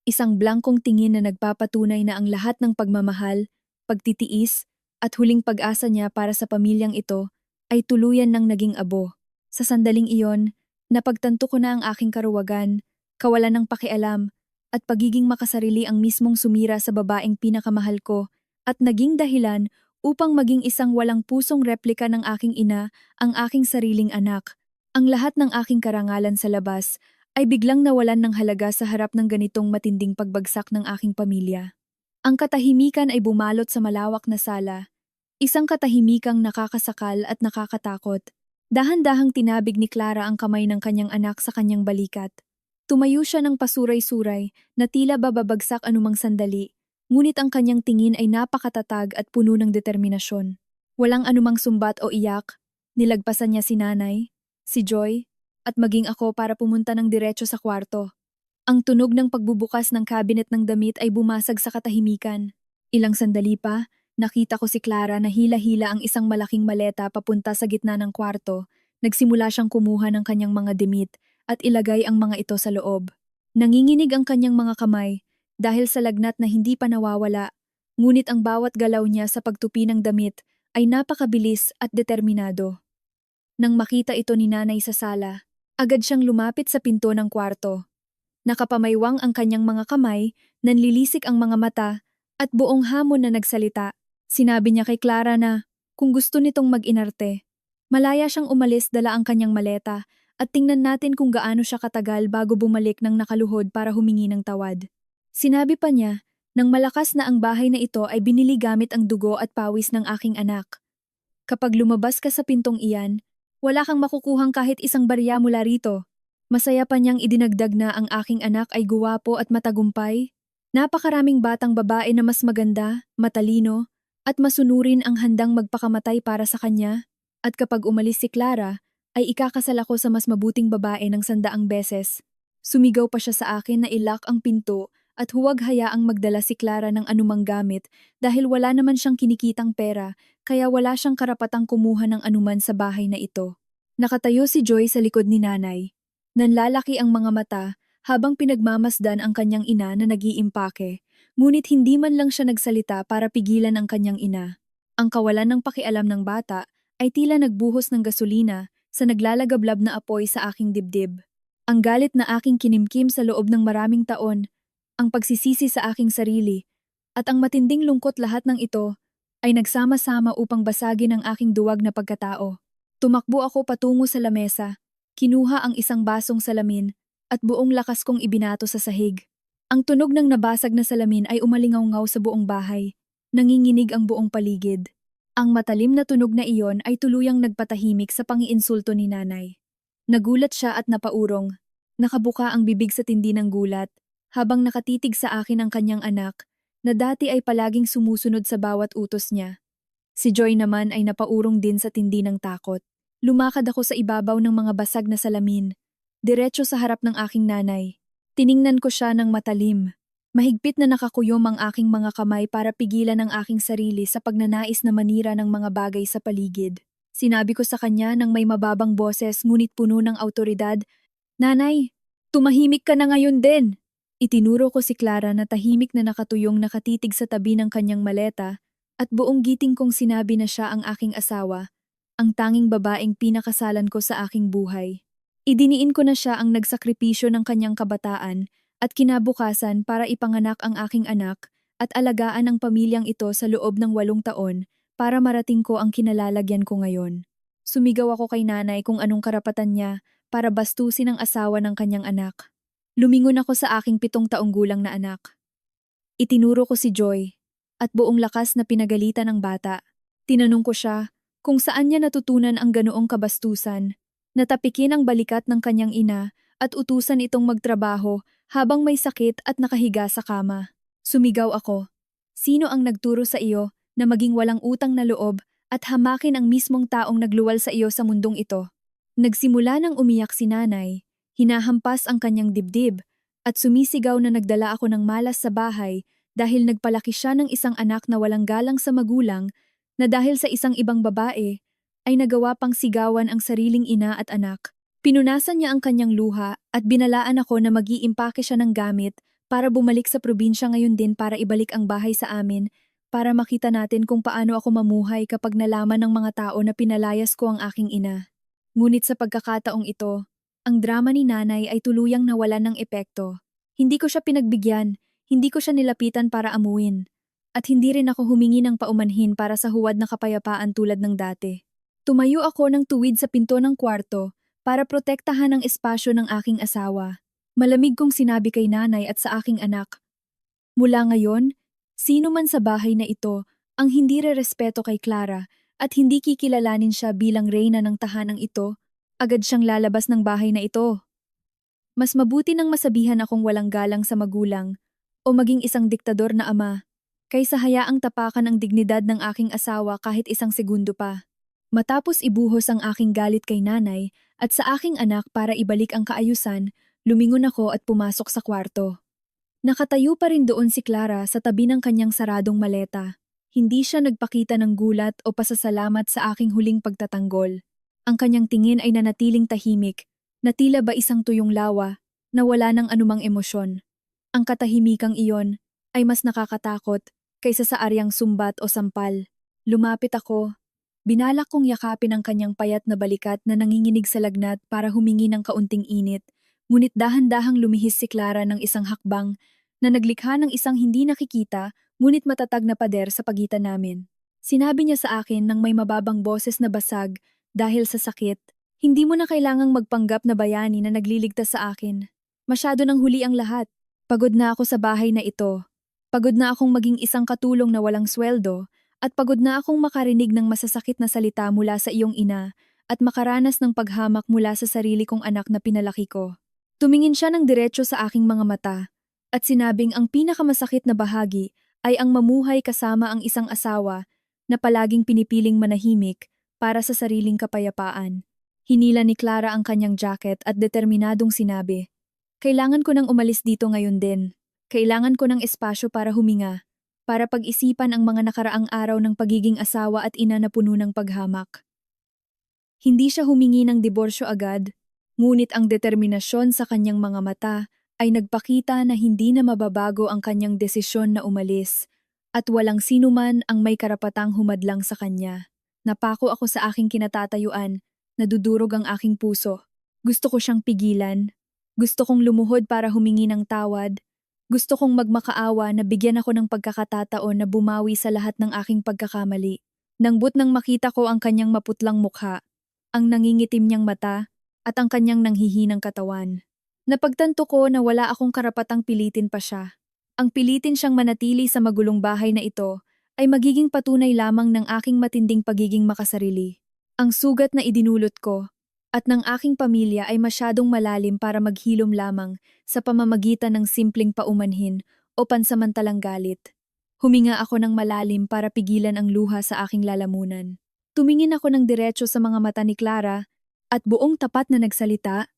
Isang blankong tingin na nagpapatunay na ang lahat ng pagmamahal, pagtitiis, at huling pag-asa niya para sa pamilyang ito ay tuluyan ng naging abo. Sa sandaling iyon, napagtanto ko na ang aking karuwagan, kawalan ng pakialam, at pagiging makasarili ang mismong sumira sa babaeng pinakamahal ko at naging dahilan upang maging isang walang pusong replika ng aking ina, ang aking sariling anak. Ang lahat ng aking karangalan sa labas ay biglang nawalan ng halaga sa harap ng ganitong matinding pagbagsak ng aking pamilya. Ang katahimikan ay bumalot sa malawak na sala, isang katahimikang nakakasakal at nakakatakot. Dahan-dahang tinabig ni Clara ang kamay ng kanyang anak sa kanyang balikat. Tumayo siya ng pasuray-suray na tila bababagsak anumang sandali, ngunit ang kanyang tingin ay napakatatag at puno ng determinasyon. Walang anumang sumbat o iyak, nilagpasan niya si nanay, si Joy, at maging ako para pumunta ng diretso sa kwarto. Ang tunog ng pagbubukas ng cabinet ng damit ay bumasag sa katahimikan. Ilang sandali pa, nakita ko si Clara na hila-hila ang isang malaking maleta papunta sa gitna ng kwarto. Nagsimula siyang kumuha ng kanyang mga damit at ilagay ang mga ito sa loob. Nanginginig ang kanyang mga kamay dahil sa lagnat na hindi pa nawawala, ngunit ang bawat galaw niya sa pagtupi ng damit ay napakabilis at determinado. Nang makita ito ni nanay sa sala, agad siyang lumapit sa pinto ng kwarto. Nakapamaywang ang kanyang mga kamay, nanlilisik ang mga mata, at buong hamon na nagsalita. Sinabi niya kay Clara na, kung gusto nitong mag-inarte, malaya siyang umalis dala ang kanyang maleta, at tingnan natin kung gaano siya katagal bago bumalik ng nakaluhod para humingi ng tawad. Sinabi pa niya, nang malakas na ang bahay na ito ay binili gamit ang dugo at pawis ng aking anak. Kapag lumabas ka sa pintong iyan, wala kang makukuhang kahit isang barya mula rito. Masaya pa niyang idinagdag na ang aking anak ay guwapo at matagumpay. Napakaraming batang babae na mas maganda, matalino, at masunurin ang handang magpakamatay para sa kanya. At kapag umalis si Clara, ay ikakasal ako sa mas mabuting babae ng 100 beses. Sumigaw pa siya sa akin na ilock ang pinto at huwag hayaang magdala si Clara ng anumang gamit dahil wala naman siyang kinikitang pera kaya wala siyang karapatang kumuha ng anuman sa bahay na ito. Nakatayo si Joy sa likod ni nanay. Nanlalaki ang mga mata habang pinagmamasdan ang kanyang ina na nag-iimpake, ngunit hindi man lang siya nagsalita para pigilan ang kanyang ina. Ang kawalan ng pakialam ng bata ay tila nagbuhos ng gasolina sa naglalagablab na apoy sa aking dibdib. Ang galit na aking kinimkim sa loob ng maraming taon, ang pagsisisi sa aking sarili, at ang matinding lungkot, lahat ng ito ay nagsama-sama upang basagin ang aking duwag na pagkatao. Tumakbo ako patungo sa lamesa, kinuha ang isang basong salamin, at buong lakas kong ibinato sa sahig. Ang tunog ng nabasag na salamin ay umalingaw-ngaw sa buong bahay. Nanginginig ang buong paligid. Ang matalim na tunog na iyon ay tuluyang nagpatahimik sa pangiinsulto ni nanay. Nagulat siya at napaurong. Nakabuka ang bibig sa tindi ng gulat, habang nakatitig sa akin ang kanyang anak, na dati ay palaging sumusunod sa bawat utos niya. Si Joy naman ay napaurong din sa tindi ng takot. Lumakad ako sa ibabaw ng mga basag na salamin, diretso sa harap ng aking nanay. Tiningnan ko siya ng matalim. Mahigpit na nakakuyom ang aking mga kamay para pigilan ang aking sarili sa pagnanais na manira ng mga bagay sa paligid. Sinabi ko sa kanya ng may mababang boses ngunit puno ng awtoridad, "Nanay, tumahimik ka na ngayon din." Itinuro ko si Clara na tahimik na nakatuyong nakatitig sa tabi ng kanyang maleta at buong giting kong sinabi na siya ang aking asawa, ang tanging babaeng pinakasalan ko sa aking buhay. Idiniin ko na siya ang nagsakripisyo ng kanyang kabataan at kinabukasan para ipanganak ang aking anak at alagaan ang pamilyang ito sa loob ng 8 taon para marating ko ang kinalalagyan ko ngayon. Sumigaw ako kay nanay kung anong karapatan niya para bastusin ang asawa ng kanyang anak. Lumingon ako sa aking 7 taong gulang na anak. Itinuro ko si Joy at buong lakas na pinagalitan ng bata. Tinanong ko siya kung saan niya natutunan ang ganoong kabastusan. Natapikin ang balikat ng kanyang ina at utusan itong magtrabaho habang may sakit at nakahiga sa kama. Sumigaw ako, "Sino ang nagturo sa iyo na maging walang utang na loob at hamakin ang mismong taong nagluwal sa iyo sa mundong ito?" Nagsimula nang umiyak si nanay, hinahampas ang kanyang dibdib, at sumisigaw na nagdala ako ng malas sa bahay dahil nagpalaki siya ng isang anak na walang galang sa magulang na dahil sa isang ibang babae ay nagawa pang sigawan ang sariling ina at anak. Pinunasan niya ang kanyang luha at binalaan ako na mag-iimpake siya ng gamit para bumalik sa probinsya ngayon din para ibalik ang bahay sa amin para makita natin kung paano ako mamuhay kapag nalaman ng mga tao na pinalayas ko ang aking ina. Ngunit sa pagkakataong ito, ang drama ni nanay ay tuluyang nawalan ng epekto. Hindi ko siya pinagbigyan, hindi ko siya nilapitan para amuin, at hindi rin ako humingi ng paumanhin para sa huwad na kapayapaan tulad ng dati. Tumayo ako ng tuwid sa pinto ng kwarto para protektahan ang espasyo ng aking asawa. Malamig kong sinabi kay nanay at sa aking anak, "Mula ngayon, sino man sa bahay na ito ang hindi rerespeto kay Clara at hindi kikilalanin siya bilang reyna ng tahanang ito, agad siyang lalabas ng bahay na ito." Mas mabuti nang masabihan akong walang galang sa magulang o maging isang diktador na ama kaysa hayaang tapakan ang dignidad ng aking asawa kahit isang segundo pa. Matapos ibuhos ang aking galit kay nanay at sa aking anak para ibalik ang kaayusan, lumingon ako at pumasok sa kwarto. Nakatayo pa rin doon si Clara sa tabi ng kanyang saradong maleta. Hindi siya nagpakita ng gulat o pasasalamat sa aking huling pagtatanggol. Ang kanyang tingin ay nanatiling tahimik, na tila ba isang tuyong lawa, na wala ng anumang emosyon. Ang katahimikang iyon ay mas nakakatakot kaysa sa aryang sumbat o sampal. Lumapit ako. Binalak kong yakapin ang kanyang payat na balikat na nanginginig sa lagnat para humingi ng kaunting init, ngunit dahan-dahang lumihis si Clara ng isang hakbang na naglikha ng isang hindi nakikita ngunit matatag na pader sa pagitan namin. Sinabi niya sa akin ng may mababang boses na basag, "Dahil sa sakit, hindi mo na kailangang magpanggap na bayani na nagliligtas sa akin. Masyado nang huli ang lahat. Pagod na ako sa bahay na ito. Pagod na akong maging isang katulong na walang sweldo, at pagod na akong makarinig ng masasakit na salita mula sa iyong ina at makaranas ng paghamak mula sa sarili kong anak na pinalaki ko." Tumingin siya ng diretso sa aking mga mata at sinabing ang pinakamasakit na bahagi ay ang mamuhay kasama ang isang asawa na palaging pinipiling manahimik para sa sariling kapayapaan. Hinila ni Clara ang kanyang jacket at determinadong sinabi, "Kailangan ko nang umalis dito ngayon din. Kailangan ko ng espasyo para huminga, para pag-isipan ang mga nakaraang araw ng pagiging asawa at ina na puno ng paghamak." Hindi siya humingi ng diborsyo agad, ngunit ang determinasyon sa kanyang mga mata ay nagpakita na hindi na mababago ang kanyang desisyon na umalis, at walang sinuman ang may karapatang humadlang sa kanya. Napako ako sa aking kinatatayuan Nadudurog ang aking puso. Gusto ko siyang pigilan. Gusto kong lumuhod para humingi ng tawad. Gusto kong magmakaawa na bigyan ako ng pagkakataon na bumawi sa lahat ng aking pagkakamali. Nangbut nang makita ko ang kanyang maputlang mukha, ang nangingitim niyang mata, at ang kanyang nanghihinang katawan. Napagtanto ko na wala akong karapatang pilitin pa siya. Ang pilitin siyang manatili sa magulong bahay na ito ay magiging patunay lamang ng aking matinding pagiging makasarili. Ang sugat na idinulot ko at ng aking pamilya ay masyadong malalim para maghilom lamang sa pamamagitan ng simpleng paumanhin o pansamantalang galit. Huminga ako ng malalim para pigilan ang luha sa aking lalamunan. Tumingin ako ng diretso sa mga mata ni Clara at buong tapat na nagsalita.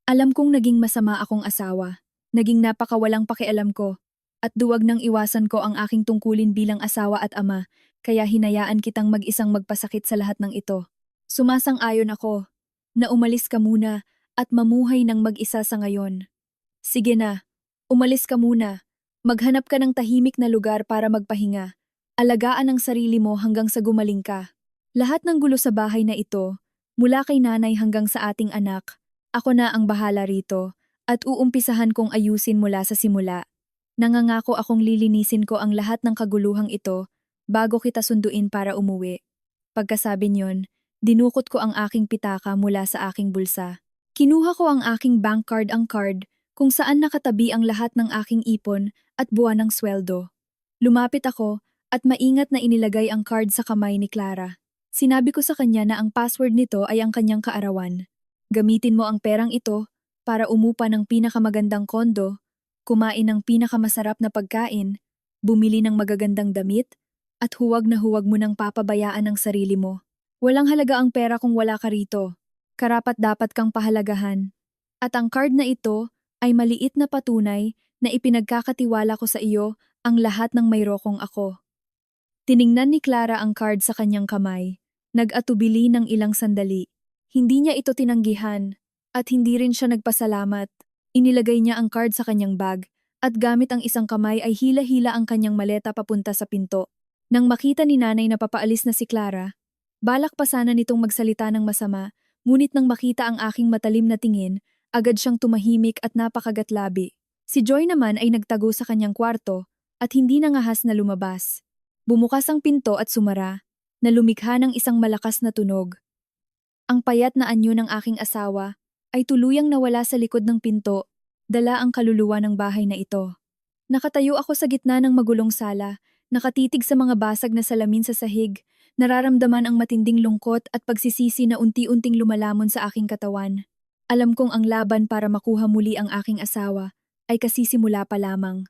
Alam kong naging masama akong asawa. Naging napakawalang pakialam ko at duwag nang iwasan ko ang aking tungkulin bilang asawa at ama, kaya hinayaan kitang mag-isang magpasakit sa lahat ng ito. Sumasang-ayon ako na umalis ka muna at mamuhay ng mag-isa sa ngayon. Sige na, umalis ka muna. Maghanap ka ng tahimik na lugar para magpahinga. Alagaan ang sarili mo hanggang sa gumaling ka. Lahat ng gulo sa bahay na ito, mula kay nanay hanggang sa ating anak, ako na ang bahala rito at uumpisahan kong ayusin mula sa simula. Nangangako akong lilinisin ko ang lahat ng kaguluhang ito bago kita sunduin para umuwi. Pagkasabi niyon, dinukot ko ang aking pitaka mula sa aking bulsa. Kinuha ko ang aking bank card, ang card kung saan nakatabi ang lahat ng aking ipon at buwan ng sweldo. Lumapit ako at maingat na inilagay ang card sa kamay ni Clara. Sinabi ko sa kanya na ang password nito ay ang kanyang kaarawan. Gamitin mo ang perang ito para umupa ng pinakamagandang kondo, kumain ng pinakamasarap na pagkain, bumili ng magagandang damit, at huwag na huwag mo nang papabayaan ang sarili mo. Walang halaga ang pera kung wala ka rito. Karapat-dapat kang pahalagahan. At ang card na ito ay maliit na patunay na ipinagkakatiwala ko sa iyo ang lahat ng mayrokong ako. Tiningnan ni Clara ang card sa kanyang kamay. Nag-atubili ng ilang sandali. Hindi niya ito tinanggihan at hindi rin siya nagpasalamat. Inilagay niya ang card sa kanyang bag at gamit ang isang kamay ay hila-hila ang kanyang maleta papunta sa pinto. Nang makita ni nanay na papaalis na si Clara, balak pa sana nitong magsalita ng masama, ngunit nang makita ang aking matalim na tingin, agad siyang tumahimik at napakagatlabi. Si Joy naman ay nagtago sa kanyang kwarto at hindi nangahas na lumabas. Bumukas ang pinto at sumara, na lumikha ng isang malakas na tunog. Ang payat na anyo ng aking asawa ay tuluyang nawala sa likod ng pinto, dala ang kaluluwa ng bahay na ito. Nakatayo ako sa gitna ng magulong sala, nakatitig sa mga basag na salamin sa sahig, nararamdaman ang matinding lungkot at pagsisisi na unti-unting lumalamon sa aking katawan. Alam kong ang laban para makuha muli ang aking asawa ay kasisimula pa lamang.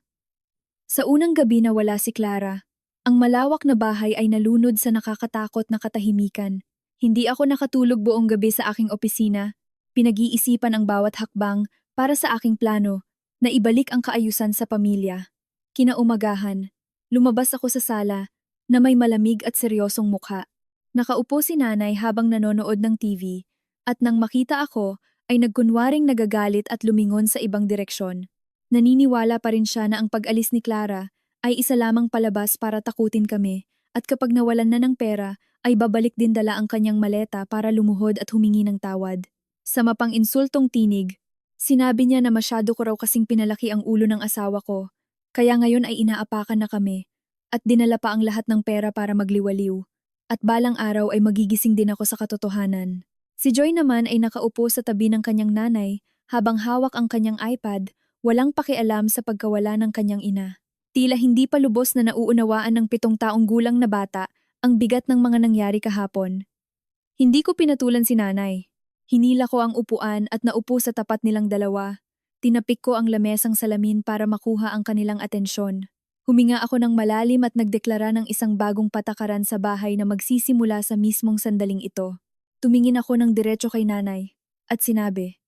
Sa unang gabi na wala si Clara, ang malawak na bahay ay nalunod sa nakakatakot na katahimikan. Hindi ako nakatulog buong gabi sa aking opisina. Pinag-iisipan ang bawat hakbang para sa aking plano na ibalik ang kaayusan sa pamilya. Kinaumagahan, lumabas ako sa sala na may malamig at seryosong mukha. Nakaupo si nanay habang nanonood ng TV at nang makita ako ay nagkunwaring nagagalit at lumingon sa ibang direksyon. Naniniwala pa rin siya na ang pag-alis ni Clara ay isa lamang palabas para takutin kami at kapag nawalan na ng pera ay babalik din dala ang kanyang maleta para lumuhod at humingi ng tawad. Sa mapang-insultong tinig, sinabi niya na masyado ko raw kasing pinalaki ang ulo ng asawa ko, kaya ngayon ay inaapakan na kami at dinala pa ang lahat ng pera para magliwaliw at balang araw ay magigising din ako sa katotohanan. Si Joy naman ay nakaupo sa tabi ng kanyang nanay habang hawak ang kanyang iPad, walang pakialam sa pagkawala ng kanyang ina. Tila hindi pa lubos na nauunawaan ng 7 taong gulang na bata ang bigat ng mga nangyari kahapon. Hindi ko pinatulan si nanay. Hinila ko ang upuan at naupo sa tapat nilang dalawa. Tinapik ko ang lamesang salamin para makuha ang kanilang atensyon. Huminga ako ng malalim at nagdeklara ng isang bagong patakaran sa bahay na magsisimula sa mismong sandaling ito. Tumingin ako ng diretso kay nanay at sinabi,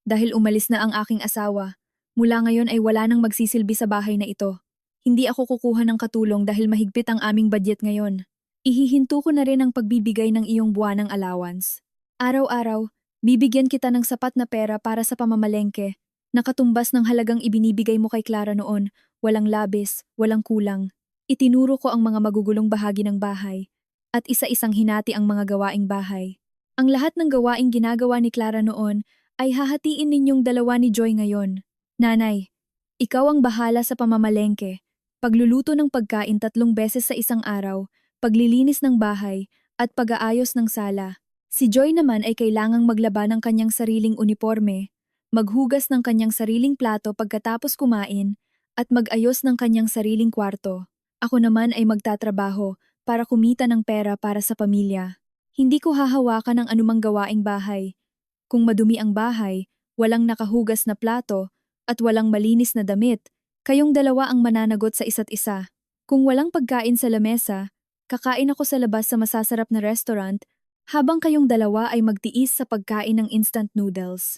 "Dahil umalis na ang aking asawa, mula ngayon ay wala nang magsisilbi sa bahay na ito. Hindi ako kukuha ng katulong dahil mahigpit ang aming budget ngayon. Ihihinto ko na rin ang pagbibigay ng iyong buwanang allowance. Araw-araw, bibigyan kita ng sapat na pera para sa pamamalengke, nakatumbas ng halagang ibinibigay mo kay Clara noon, walang labis, walang kulang. Itinuro ko ang mga magugulong bahagi ng bahay, at isa-isang hinati ang mga gawaing bahay. Ang lahat ng gawaing ginagawa ni Clara noon ay hahatiin ninyong dalawa ni Joy ngayon. Nanay, ikaw ang bahala sa pamamalengke, pagluluto ng pagkain 3 beses sa isang araw, paglilinis ng bahay, at pag-aayos ng sala. Si Joy naman ay kailangang maglaba ng kanyang sariling uniforme, maghugas ng kanyang sariling plato pagkatapos kumain, at mag-ayos ng kanyang sariling kwarto. Ako naman ay magtatrabaho para kumita ng pera para sa pamilya. Hindi ko hahawakan ng anumang gawaing bahay. Kung madumi ang bahay, walang nakahugas na plato, at walang malinis na damit, kayong dalawa ang mananagot sa isa't isa. Kung walang pagkain sa lamesa, kakain ako sa labas sa masasarap na restaurant, habang kayong dalawa ay magtiis sa pagkain ng instant noodles.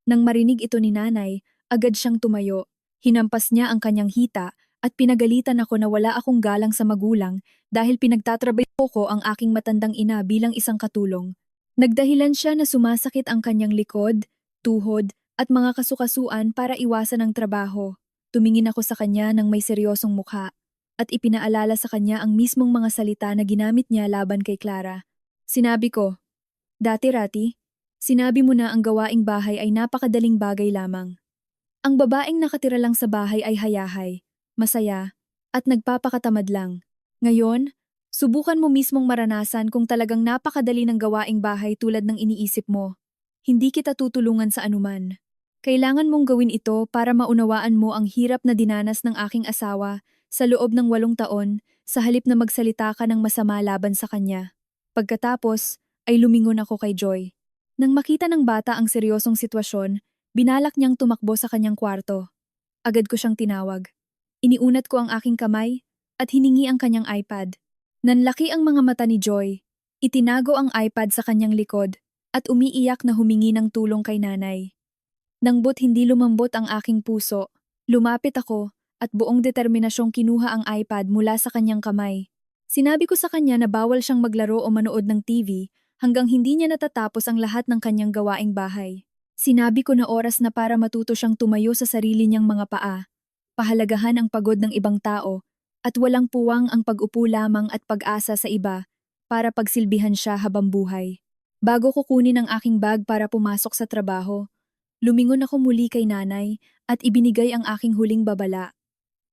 Nang marinig ito ni nanay, agad siyang tumayo. Hinampas niya ang kanyang hita at pinagalitan ako na wala akong galang sa magulang dahil pinagtatrabaho ko ang aking matandang ina bilang isang katulong. Nagdahilan siya na sumasakit ang kanyang likod, tuhod, at mga kasukasuan para iwasan ang trabaho. Tumingin ako sa kanya ng may seryosong mukha at ipinaalala sa kanya ang mismong mga salita na ginamit niya laban kay Clara. Sinabi ko, "Dati-rati, sinabi mo na ang gawaing bahay ay napakadaling bagay lamang. Ang babaeng nakatira lang sa bahay ay hayahay, masaya, at nagpapakatamad lang. Ngayon, subukan mo mismong maranasan kung talagang napakadali ng gawaing bahay tulad ng iniisip mo. Hindi kita tutulungan sa anuman. Kailangan mong gawin ito para maunawaan mo ang hirap na dinanas ng aking asawa sa loob ng 8 taon sa halip na magsalita ka ng masama laban sa kanya." Pagkatapos, ay lumingon ako kay Joy. Nang makita ng bata ang seryosong sitwasyon, binalak niyang tumakbo sa kanyang kwarto. Agad ko siyang tinawag. Iniunat ko ang aking kamay at hiningi ang kanyang iPad. Nanlaki ang mga mata ni Joy. Itinago ang iPad sa kanyang likod at umiiyak na humingi ng tulong kay nanay. Nang hindi lumambot ang aking puso, lumapit ako at buong determinasyong kinuha ang iPad mula sa kanyang kamay. Sinabi ko sa kanya na bawal siyang maglaro o manood ng TV hanggang hindi niya natatapos ang lahat ng kanyang gawaing bahay. Sinabi ko na oras na para matuto siyang tumayo sa sarili niyang mga paa. Pahalagahan ang pagod ng ibang tao at walang puwang ang pag-upo lamang at pag-asa sa iba para pagsilbihan siya habang buhay. Bago ko kunin ang aking bag para pumasok sa trabaho, lumingon ako muli kay nanay at ibinigay ang aking huling babala.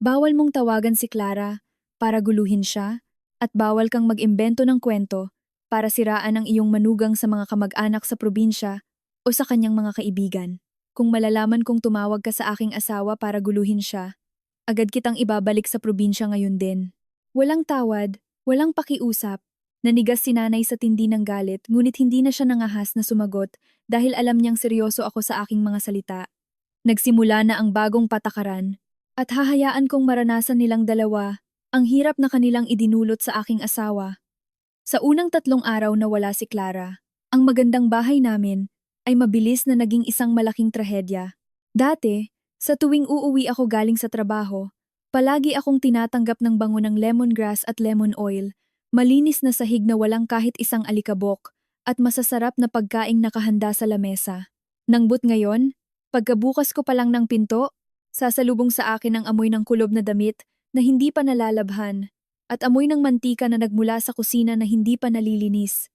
Bawal mong tawagan si Clara para guluhin siya at bawal kang mag-imbento ng kwento para siraan ang iyong manugang sa mga kamag-anak sa probinsya o sa kanyang mga kaibigan. Kung malalaman kong tumawag ka sa aking asawa para guluhin siya, agad kitang ibabalik sa probinsya ngayon din. Walang tawad, walang pakiusap. Nanigas si nanay sa tindi ng galit ngunit hindi na siya nangahas na sumagot dahil alam niyang seryoso ako sa aking mga salita. Nagsimula na ang bagong patakaran at hahayaan kong maranasan nilang dalawa ang hirap na kanilang idinulot sa aking asawa. Sa unang 3 araw na wala si Clara, ang magandang bahay namin ay mabilis na naging isang malaking trahedya. Dati, sa tuwing uuwi ako galing sa trabaho, palagi akong tinatanggap ng bango ng lemongrass at lemon oil, malinis na sahig na walang kahit isang alikabok, at masasarap na pagkaing nakahanda sa lamesa. Nangbut ngayon, pagkabukas ko pa lang ng pinto, sasalubong sa akin ang amoy ng kulob na damit na hindi pa nalalabhan, at amoy ng mantika na nagmula sa kusina na hindi pa nalilinis.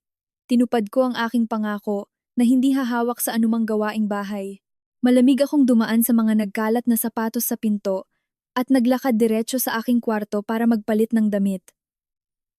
Tinupad ko ang aking pangako na hindi hahawak sa anumang gawaing bahay. Malamig akong dumaan sa mga nagkalat na sapatos sa pinto at naglakad diretso sa aking kwarto para magpalit ng damit.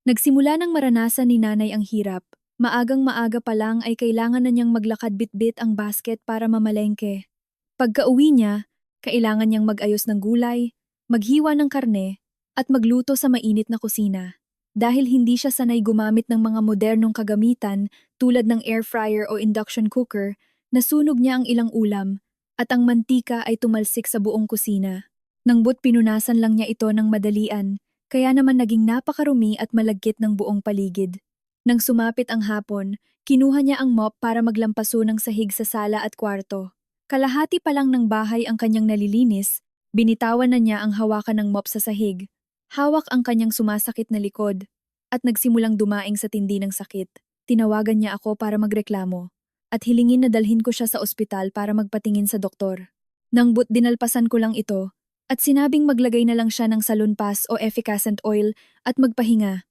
Nagsimula ng maranasan ni nanay ang hirap. Maagang maaga pa lang ay kailangan na niyang maglakad bitbit ang basket para mamalengke. Pagka-uwi niya, kailangan niyang mag-ayos ng gulay, maghiwa ng karne, at magluto sa mainit na kusina. Dahil hindi siya sanay gumamit ng mga modernong kagamitan tulad ng air fryer o induction cooker, nasunog niya ang ilang ulam at ang mantika ay tumalsik sa buong kusina. Nangbut pinunasan lang niya ito ng madalian, kaya naman naging napakarumi at malagkit ng buong paligid. Nang sumapit ang hapon, kinuha niya ang mop para maglampaso ng sahig sa sala at kwarto. Kalahati pa lang ng bahay ang kanyang nalilinis, binitawan na niya ang hawakan ng mop sa sahig. Hawak ang kanyang sumasakit na likod at nagsimulang dumaing sa tindi ng sakit. Tinawagan niya ako para magreklamo at hilingin na dalhin ko siya sa ospital para magpatingin sa doktor. Nangbut dinalpasan ko lang ito at sinabing maglagay na lang siya ng salonpas o efficacent oil at magpahinga.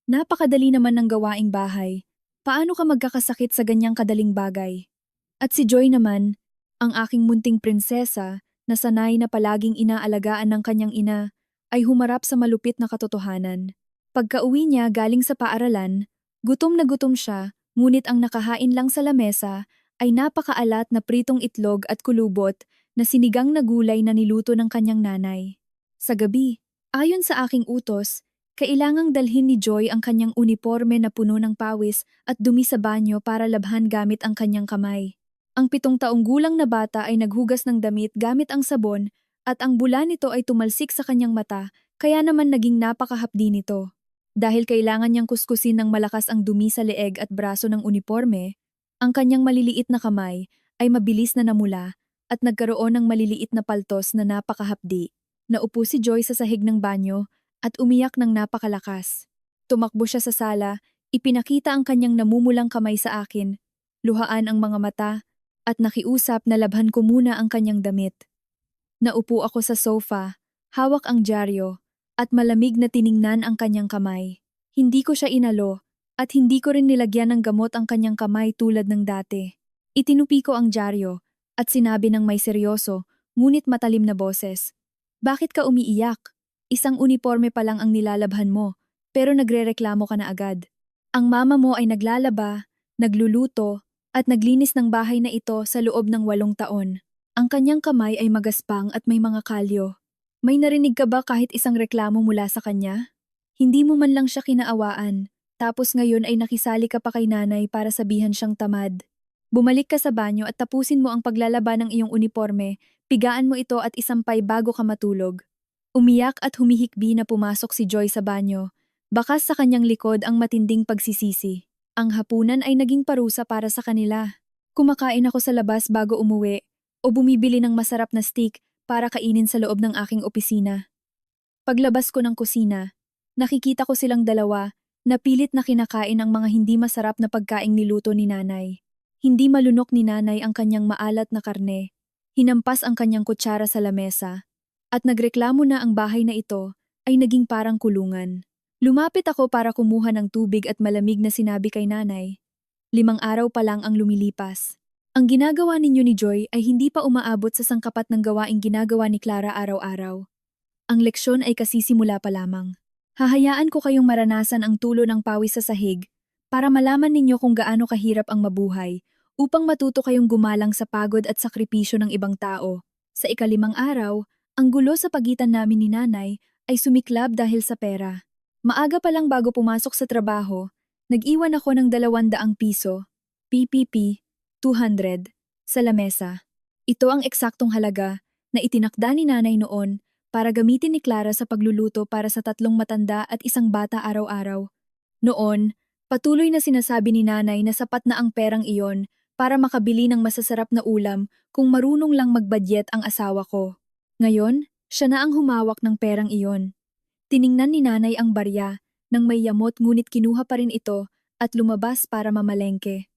Napakadali naman ng gawaing bahay. Paano ka magkakasakit sa ganyang kadaling bagay? At si Joy naman, ang aking munting prinsesa na sanay na palaging inaalagaan ng kanyang ina, ay humarap sa malupit na katotohanan. Pagkauwi niya galing sa paaralan, gutom na gutom siya, ngunit ang nakahain lang sa lamesa ay napakaalat na pritong itlog at kulubot na sinigang na gulay na niluto ng kanyang nanay. Sa gabi, ayon sa aking utos, kailangang dalhin ni Joy ang kanyang uniporme na puno ng pawis at dumi sa banyo para labhan gamit ang kanyang kamay. Ang 7 taong gulang na bata ay naghugas ng damit gamit ang sabon at ang bula nito ay tumalsik sa kanyang mata, kaya naman naging napakahapdi nito. Dahil kailangan niyang kuskusin ng malakas ang dumi sa leeg at braso ng uniporme, ang kanyang maliliit na kamay ay mabilis na namula at nagkaroon ng maliliit na paltos na napakahapdi. Naupo si Joy sa sahig ng banyo at umiyak ng napakalakas. Tumakbo siya sa sala, ipinakita ang kanyang namumulang kamay sa akin, luhaan ang mga mata, at nakiusap na labhan ko muna ang kanyang damit. Naupo ako sa sofa, hawak ang dyaryo, at malamig na tiningnan ang kanyang kamay. Hindi ko siya inalo, at hindi ko rin nilagyan ng gamot ang kanyang kamay tulad ng dati. Itinupi ko ang dyaryo, at sinabi ng may seryoso, ngunit matalim na boses. Bakit ka umiiyak? Isang uniforme pa lang ang nilalabhan mo, pero nagrereklamo ka na agad. Ang mama mo ay naglalaba, nagluluto, at naglinis ng bahay na ito sa loob ng 8 taon. Ang kanyang kamay ay magaspang at may mga kalyo. May narinig ka ba kahit isang reklamo mula sa kanya? Hindi mo man lang siya kinaawaan, tapos ngayon ay nakisali ka pa kay nanay para sabihan siyang tamad. Bumalik ka sa banyo at tapusin mo ang paglalaba ng iyong uniforme, pigaan mo ito at isampay bago ka matulog. Umiyak at humihikbi na pumasok si Joy sa banyo. Bakas sa kanyang likod ang matinding pagsisisi. Ang hapunan ay naging parusa para sa kanila. Kumakain ako sa labas bago umuwi, o bumibili ng masarap na steak para kainin sa loob ng aking opisina. Paglabas ko ng kusina, nakikita ko silang dalawa na pilit na kinakain ang mga hindi masarap na pagkaing niluto ni nanay. Hindi malunok ni nanay ang kanyang maalat na karne. Hinampas ang kanyang kutsara sa lamesa. At nagreklamo na ang bahay na ito ay naging parang kulungan. Lumapit ako para kumuha ng tubig at malamig na sinabi kay nanay. 5 araw pa lang ang lumilipas. Ang ginagawa ninyo ni Joy ay hindi pa umaabot sa sangkapat ng gawaing ginagawa ni Clara araw-araw. Ang leksyon ay kasisimula pa lamang. Hahayaan ko kayong maranasan ang tulo ng pawis sa sahig para malaman ninyo kung gaano kahirap ang mabuhay upang matuto kayong gumalang sa pagod at sakripisyo ng ibang tao. Sa 5 araw, ang gulo sa pagitan namin ni nanay ay sumiklab dahil sa pera. Maaga pa lang bago pumasok sa trabaho, nag-iwan ako ng 200 piso, PPP, 200, sa lamesa. Ito ang eksaktong halaga na itinakda ni nanay noon para gamitin ni Clara sa pagluluto para sa 3 matanda at 1 bata araw-araw. Noon, patuloy na sinasabi ni nanay na sapat na ang perang iyon para makabili ng masasarap na ulam kung marunong lang mag-budget ang asawa ko. Ngayon, siya na ang humawak ng perang iyon. Tiningnan ni nanay ang barya nang may yamot ngunit kinuha pa rin ito at lumabas para mamalengke.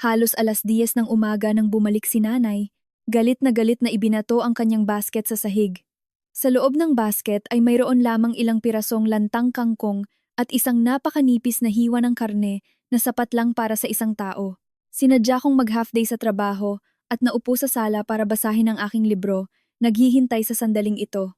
Halos 10:00 ng umaga nang bumalik si nanay, galit na ibinato ang kanyang basket sa sahig. Sa loob ng basket ay mayroon lamang ilang pirasong lantang kangkong at isang napakanipis na hiwa ng karne na sapat lang para sa isang tao. Sinadya kong mag-half day sa trabaho at naupo sa sala para basahin ang aking libro, naghihintay sa sandaling ito.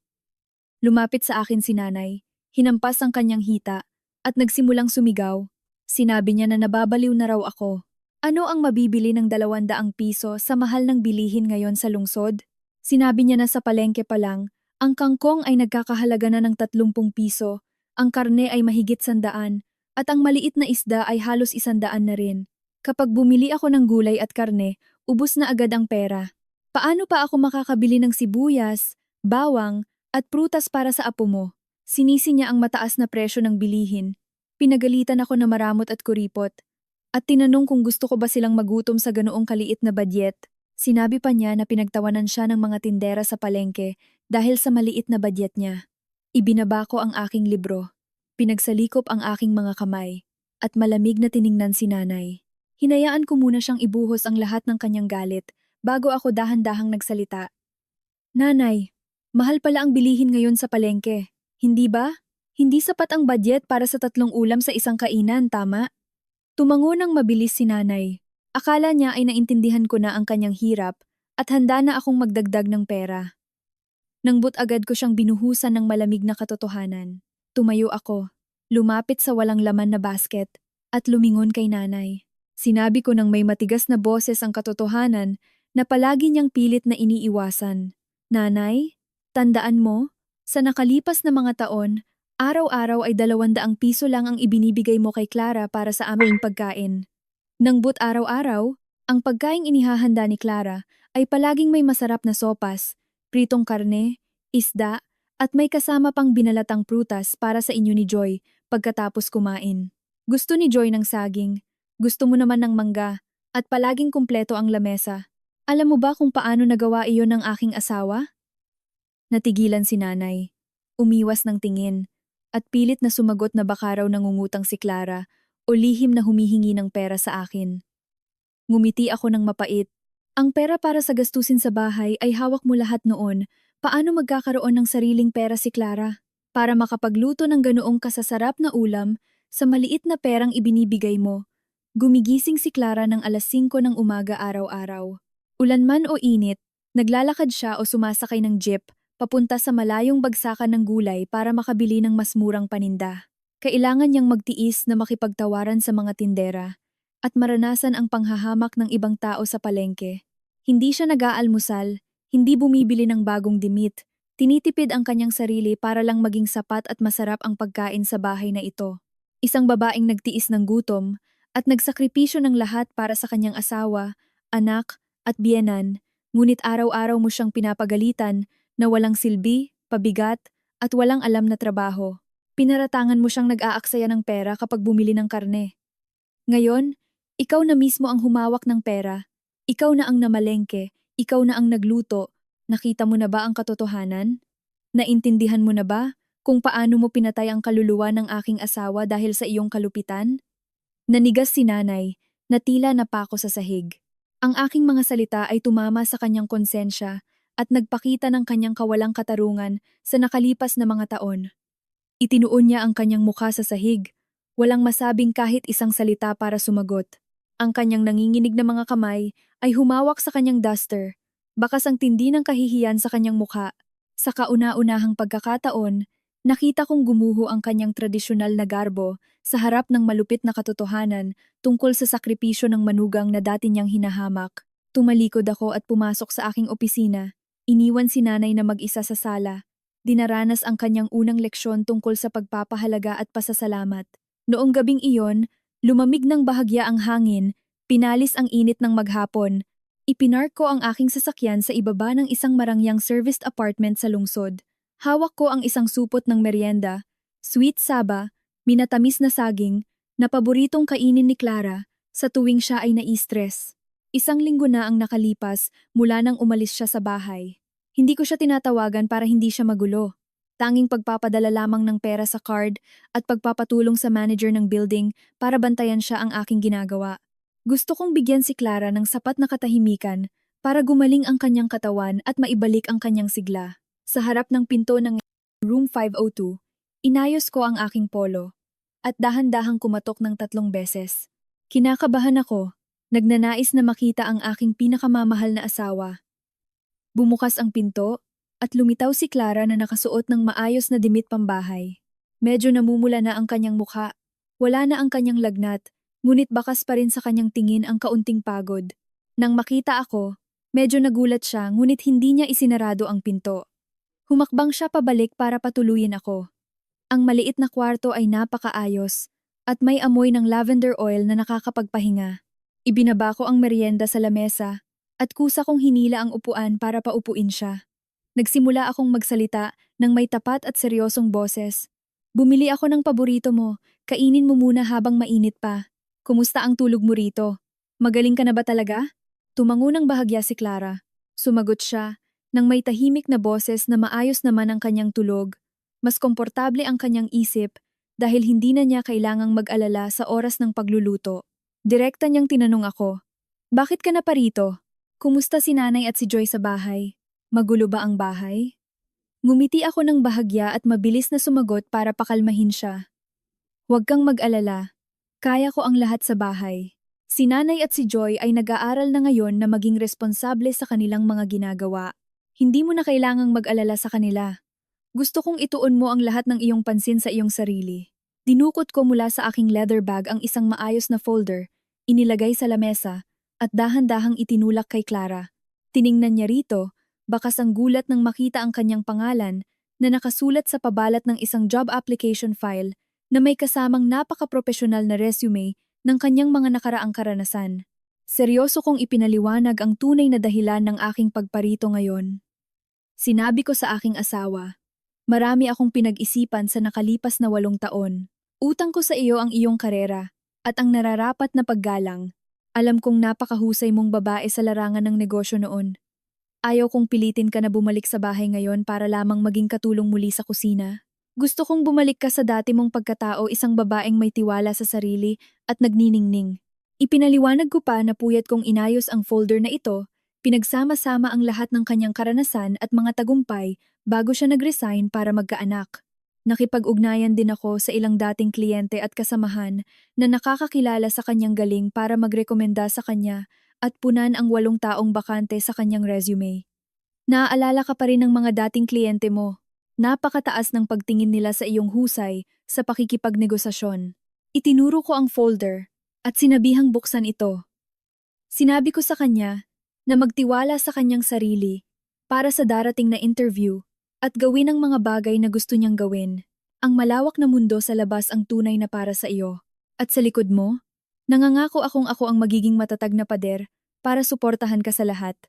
Lumapit sa akin si nanay, hinampas ang kanyang hita, at nagsimulang sumigaw. Sinabi niya na nababaliw na raw ako. Ano ang mabibili ng 200 piso sa mahal ng bilihin ngayon sa lungsod? Sinabi niya na sa palengke pa lang, ang kangkong ay nagkakahalaga na ng 30 piso, ang karne ay mahigit 100, at ang maliit na isda ay halos 100 na rin. Kapag bumili ako ng gulay at karne, ubos na agad ang pera. Paano pa ako makakabili ng sibuyas, bawang, at prutas para sa apo mo? Sinisi niya ang mataas na presyo ng bilihin. Pinagalitan ako na maramot at kuripot. At tinanong kung gusto ko ba silang magutom sa ganoong kaliit na budget. Sinabi pa niya na pinagtawanan siya ng mga tindera sa palengke dahil sa maliit na budget niya. Ibinaba ko ang aking libro. Pinagsalikop ang aking mga kamay. At malamig na tiningnan si nanay. Hinayaan ko muna siyang ibuhos ang lahat ng kanyang galit bago ako dahan-dahang nagsalita. Nanay, mahal pala ang bilihin ngayon sa palengke. Hindi ba? Hindi sapat ang budget para sa 3 ulam sa isang kainan, tama? Tumango ng mabilis si nanay. Akala niya ay naintindihan ko na ang kanyang hirap at handa na akong magdagdag ng pera. Nangbut agad ko siyang binuhusan ng malamig na katotohanan. Tumayo ako, lumapit sa walang laman na basket, at lumingon kay nanay. Sinabi ko ng may matigas na boses ang katotohanan na palagi niyang pilit na iniiwasan. Nanay, tandaan mo, sa nakalipas na mga taon, araw-araw ay 200 piso lang ang ibinibigay mo kay Clara para sa aming pagkain. Nangbut araw-araw, ang pagkaing inihahanda ni Clara ay palaging may masarap na sopas, pritong karne, isda, at may kasama pang binalatang prutas para sa inyo ni Joy pagkatapos kumain. Gusto ni Joy ng saging, gusto mo naman ng mangga, at palaging kumpleto ang lamesa. Alam mo ba kung paano nagawa iyon ng aking asawa? Natigilan si nanay, umiwas ng tingin, at pilit na sumagot na baka raw nangungutang si Clara o lihim na humihingi ng pera sa akin. Ngumiti ako ng mapait. Ang pera para sa gastusin sa bahay ay hawak mo lahat noon. Paano magkakaroon ng sariling pera si Clara? Para makapagluto ng ganoong kasasarap na ulam sa maliit na perang ibinibigay mo. Gumigising si Clara ng alas 5 ng umaga araw-araw. Ulan man o init, naglalakad siya o sumasakay ng jeep papunta sa malayong bagsakan ng gulay para makabili ng mas murang paninda. Kailangan niyang magtiis na makipagtawaran sa mga tindera at maranasan ang panghahamak ng ibang tao sa palengke. Hindi siya nag-aalmusal, hindi bumibili ng bagong dimit, tinitipid ang kanyang sarili para lang maging sapat at masarap ang pagkain sa bahay na ito. Isang babaeng nagtiis ng gutom at nagsakripisyo ng lahat para sa kanyang asawa, anak at biyenan, ngunit araw-araw mo siyang pinapagalitan na walang silbi, pabigat at walang alam na trabaho. Pinaratangan mo siyang nag-aaksaya ng pera kapag bumili ng karne. Ngayon, ikaw na mismo ang humawak ng pera. Ikaw na ang namalengke, ikaw na ang nagluto. Nakita mo na ba ang katotohanan? Naintindihan mo na ba kung paano mo pinatay ang kaluluwa ng aking asawa dahil sa iyong kalupitan? Nanigas si nanay, na tila napako sa sahig. Ang aking mga salita ay tumama sa kanyang konsensya at nagpakita ng kanyang kawalang katarungan sa nakalipas na mga taon. Itinuon niya ang kanyang mukha sa sahig. Walang masabing kahit isang salita para sumagot. Ang kanyang nanginginig na mga kamay ay humawak sa kanyang duster. Bakas ang tindi ng kahihiyan sa kanyang mukha. Sa kauna-unahang pagkakataon, nakita kong gumuho ang kanyang tradisyonal na garbo sa harap ng malupit na katotohanan tungkol sa sakripisyo ng manugang na dati niyang hinahamak. Tumalikod ako at pumasok sa aking opisina. Iniwan si nanay na mag-isa sa sala. Dinaranas ang kanyang unang leksyon tungkol sa pagpapahalaga at pasasalamat. Noong gabing iyon, lumamig ng bahagya ang hangin, pinalis ang init ng maghapon. Ipinark ko ang aking sasakyan sa ibaba ng isang marangyang serviced apartment sa lungsod. Hawak ko ang isang supot ng merienda, sweet saba, minatamis na saging, na paboritong kainin ni Clara sa tuwing siya ay nai-stress. Isang linggo na ang nakalipas mula nang umalis siya sa bahay. Hindi ko siya tinatawagan para hindi siya magulo. Tanging pagpapadala lamang ng pera sa card at pagpapatulong sa manager ng building para bantayan siya ang aking ginagawa. Gusto kong bigyan si Clara ng sapat na katahimikan para gumaling ang kanyang katawan at maibalik ang kanyang sigla. Sa harap ng pinto ng Room 502, inayos ko ang aking polo at dahan-dahang kumatok ng 3 beses. Kinakabahan ako, nagnanais na makita ang aking pinakamamahal na asawa. Bumukas ang pinto at lumitaw si Clara na nakasuot ng maayos na dimit pambahay. Medyo namumula na ang kanyang mukha. Wala na ang kanyang lagnat, ngunit bakas pa rin sa kanyang tingin ang kaunting pagod. Nang makita ako, medyo nagulat siya ngunit hindi niya isinarado ang pinto. Humakbang siya pabalik para patuluyin ako. Ang maliit na kwarto ay napakaayos at may amoy ng lavender oil na nakakapagpahinga. Ibinaba ko ang merienda sa lamesa at kusa kong hinila ang upuan para paupuin siya. Nagsimula akong magsalita ng may tapat at seryosong boses. Bumili ako ng paborito mo, kainin mo muna habang mainit pa. Kumusta ang tulog mo rito? Magaling ka na ba talaga? Tumango ng bahagya si Clara. Sumagot siya ng may tahimik na boses na maayos naman ang kanyang tulog. Mas komportable ang kanyang isip dahil hindi na niya kailangang mag-alala sa oras ng pagluluto. Direkta niyang tinanong ako, "Bakit ka na pa rito? Kumusta si nanay at si Joy sa bahay? Magulo ba ang bahay?" Ngumiti ako ng bahagya at mabilis na sumagot para pakalmahin siya. "Huwag kang mag-alala. Kaya ko ang lahat sa bahay. Si Nanay at si Joy ay nag-aaral na ngayon na maging responsable sa kanilang mga ginagawa. Hindi mo na kailangang mag-alala sa kanila. Gusto kong ituon mo ang lahat ng iyong pansin sa iyong sarili. Dinukot ko mula sa aking leather bag ang isang maayos na folder, inilagay sa lamesa, at dahan-dahang itinulak kay Clara. Tiningnan niya rito, bakas ang gulat nang makita ang kanyang pangalan na nakasulat sa pabalat ng isang job application file na may kasamang napaka-propesyonal na resume ng kanyang mga nakaraang karanasan. Seryoso kong ipinaliwanag ang tunay na dahilan ng aking pagparito ngayon. Sinabi ko sa aking asawa, marami akong pinag-isipan sa nakalipas na 8 taon. Utang ko sa iyo ang iyong karera at ang nararapat na paggalang. Alam kong napakahusay mong babae sa larangan ng negosyo noon. Ayaw kong pilitin ka na bumalik sa bahay ngayon para lamang maging katulong muli sa kusina. Gusto kong bumalik ka sa dati mong pagkatao, isang babaeng may tiwala sa sarili at nagniningning. Ipinaliwanag ko pa na puyat kong inayos ang folder na ito, pinagsama-sama ang lahat ng kanyang karanasan at mga tagumpay bago siya nag-resign para magkaanak. Nakipag-ugnayan din ako sa ilang dating kliyente at kasamahan na nakakakilala sa kanyang galing para magrekomenda sa kanya at punan ang 8 taong bakante sa kanyang resume. Naaalala ka pa rin ng mga dating kliyente mo. Napakataas ng pagtingin nila sa iyong husay sa pakikipagnegosasyon. Itinuro ko ang folder at sinabihang buksan ito. Sinabi ko sa kanya na magtiwala sa kanyang sarili para sa darating na interview at gawin ang mga bagay na gusto niyang gawin. Ang malawak na mundo sa labas ang tunay na para sa iyo. At sa likod mo, nangangako akong ako ang magiging matatag na pader para suportahan ka sa lahat.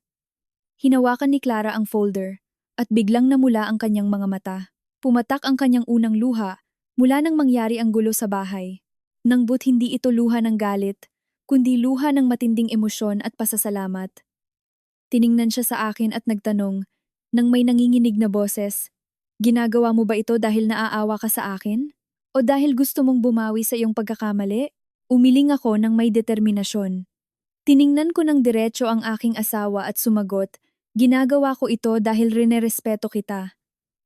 Hinawakan ni Clara ang folder at biglang namula ang kanyang mga mata. Pumatak ang kanyang unang luha mula nang mangyari ang gulo sa bahay. Nang but hindi ito luha ng galit, kundi luha ng matinding emosyon at pasasalamat. Tiningnan siya sa akin at nagtanong, nang may nanginginig na boses, ginagawa mo ba ito dahil naaawa ka sa akin? O dahil gusto mong bumawi sa iyong pagkakamali? Umiling ako ng may determinasyon. Tiningnan ko ng diretso ang aking asawa at sumagot, ginagawa ko ito dahil rinerespeto kita.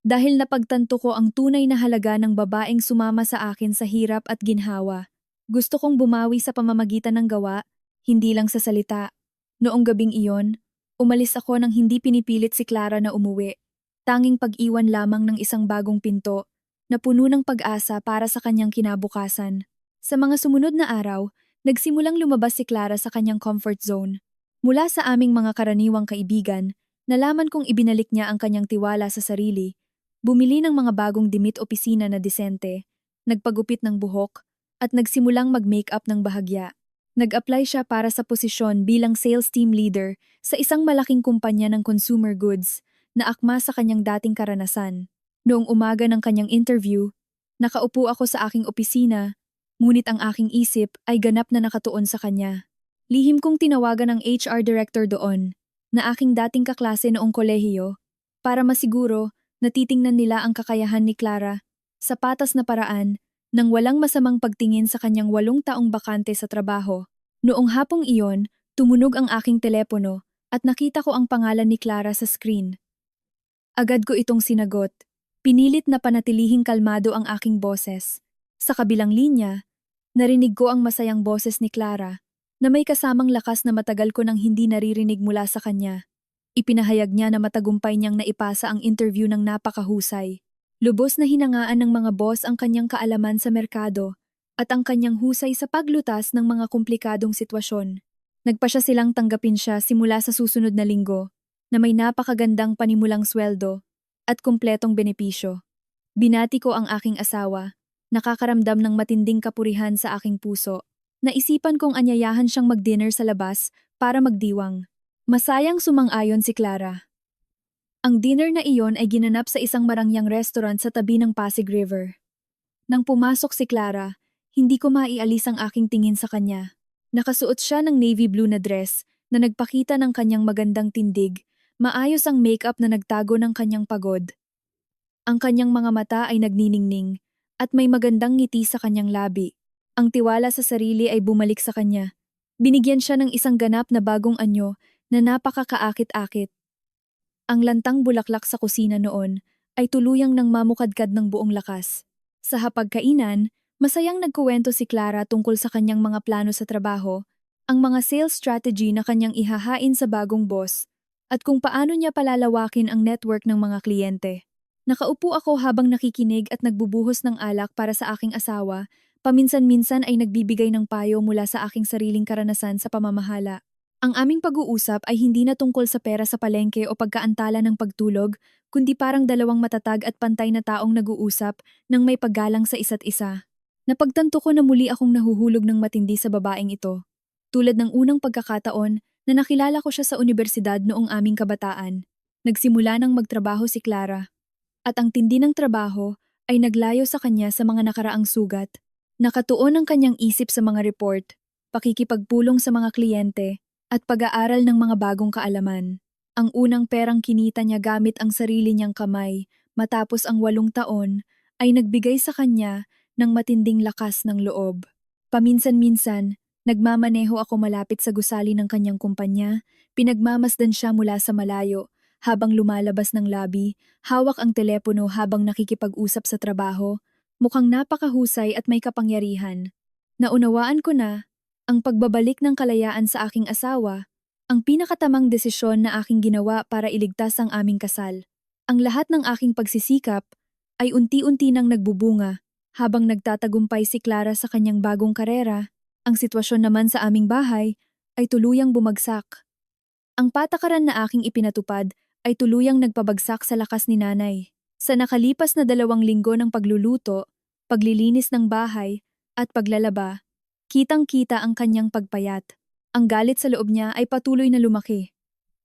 Dahil napagtanto ko ang tunay na halaga ng babaeng sumama sa akin sa hirap at ginhawa. Gusto kong bumawi sa pamamagitan ng gawa, hindi lang sa salita. Noong gabing iyon, umalis ako nang hindi pinipilit si Clara na umuwi. Tanging pag-iwan lamang ng isang bagong pinto na puno ng pag-asa para sa kanyang kinabukasan. Sa mga sumunod na araw, nagsimulang lumabas si Clara sa kanyang comfort zone. Mula sa aming mga karaniwang kaibigan, nalaman kong ibinalik niya ang kanyang tiwala sa sarili. Bumili ng mga bagong dimit opisina na disente, nagpagupit ng buhok, at nagsimulang mag-makeup ng bahagya. Nag-apply siya para sa posisyon bilang sales team leader sa isang malaking kumpanya ng consumer goods na akma sa kanyang dating karanasan. Noong umaga ng kanyang interview, nakaupo ako sa aking opisina, ngunit ang aking isip ay ganap na nakatuon sa kanya. Lihim kong tinawagan ang HR director doon, na aking dating kaklase noong kolehiyo, para masiguro na titingnan nila ang kakayahan ni Clara sa patas na paraan nang walang masamang pagtingin sa kanyang 8 taong bakante sa trabaho. Noong hapong iyon, tumunog ang aking telepono at nakita ko ang pangalan ni Clara sa screen. Agad ko itong sinagot. Pinilit na panatilihing kalmado ang aking boses. Sa kabilang linya, narinig ko ang masayang boses ni Clara na may kasamang lakas na matagal ko nang hindi naririnig mula sa kanya. Ipinahayag niya na matagumpay niyang naipasa ang interview ng napakahusay. Lubos na hinangaan ng mga boss ang kanyang kaalaman sa merkado at ang kanyang husay sa paglutas ng mga komplikadong sitwasyon. Nagpasya silang tanggapin siya simula sa susunod na linggo na may napakagandang panimulang sweldo at kumpletong benepisyo. Binati ko ang aking asawa, nakakaramdam ng matinding kapurihan sa aking puso. Naisipan kong anyayahan siyang mag-dinner sa labas para magdiwang. Masayang sumang-ayon si Clara. Ang dinner na iyon ay ginanap sa isang marangyang restaurant sa tabi ng Pasig River. Nang pumasok si Clara, hindi ko maialis ang aking tingin sa kanya. Nakasuot siya ng navy blue na dress na nagpakita ng kanyang magandang tindig, maayos ang makeup na nagtago ng kanyang pagod. Ang kanyang mga mata ay nagniningning at may magandang ngiti sa kanyang labi. Ang tiwala sa sarili ay bumalik sa kanya. Binigyan siya ng isang ganap na bagong anyo na napakakaakit-akit. Ang lantang bulaklak sa kusina noon ay tuluyang nang mamukadkad ng buong lakas. Sa hapagkainan, Masayang nagkuwento si Clara tungkol sa kanyang mga plano sa trabaho, ang mga sales strategy na kanyang ihahain sa bagong boss, at kung paano niya palalawakin ang network ng mga kliyente. Nakaupo ako habang nakikinig at nagbubuhos ng alak para sa aking asawa, paminsan-minsan ay nagbibigay ng payo mula sa aking sariling karanasan sa pamamahala. Ang aming pag-uusap ay hindi na tungkol sa pera sa palengke o pagkaantala ng pagtulog, kundi parang dalawang matatag at pantay na taong nag-uusap nang may paggalang sa isa't isa. Napagtanto ko na muli akong nahuhulog ng matindi sa babaeng ito. Tulad ng unang pagkakataon na nakilala ko siya sa universidad noong aming kabataan. Nagsimula nang magtrabaho si Clara. At ang tindi ng trabaho ay naglayo sa kanya sa mga nakaraang sugat. Nakatuon ang kanyang isip sa mga report, pakikipagpulong sa mga kliyente, at pag-aaral ng mga bagong kaalaman. Ang unang perang kinita niya gamit ang sarili niyang kamay, matapos ang 8 taon, ay nagbigay sa kanya ng matinding lakas ng loob. Paminsan-minsan, nagmamaneho ako malapit sa gusali ng kanyang kumpanya, pinagmamasdan siya mula sa malayo, habang lumalabas ng lobby, hawak ang telepono habang nakikipag-usap sa trabaho, mukhang napakahusay at may kapangyarihan. Naunawaan ko na, ang pagbabalik ng kalayaan sa aking asawa, ang pinakatamang desisyon na aking ginawa para iligtas ang aming kasal. Ang lahat ng aking pagsisikap ay unti-unti nang nagbubunga. Habang nagtatagumpay si Clara sa kanyang bagong karera, ang sitwasyon naman sa aming bahay ay tuluyang bumagsak. Ang patakaran na aking ipinatupad ay tuluyang nagpabagsak sa lakas ni nanay. Sa nakalipas na 2 linggo ng pagluluto, paglilinis ng bahay, at paglalaba, kitang-kita ang kanyang pagpayat. Ang galit sa loob niya ay patuloy na lumaki.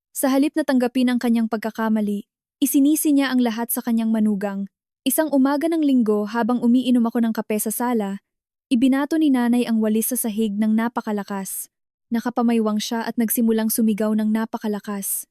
Sa halip na tanggapin ang kanyang pagkakamali, isinisi niya ang lahat sa kanyang manugang. Isang umaga ng linggo habang umiinom ako ng kape sa sala, ibinato ni nanay ang walis sa sahig ng napakalakas. Nakapamaywang siya at nagsimulang sumigaw ng napakalakas.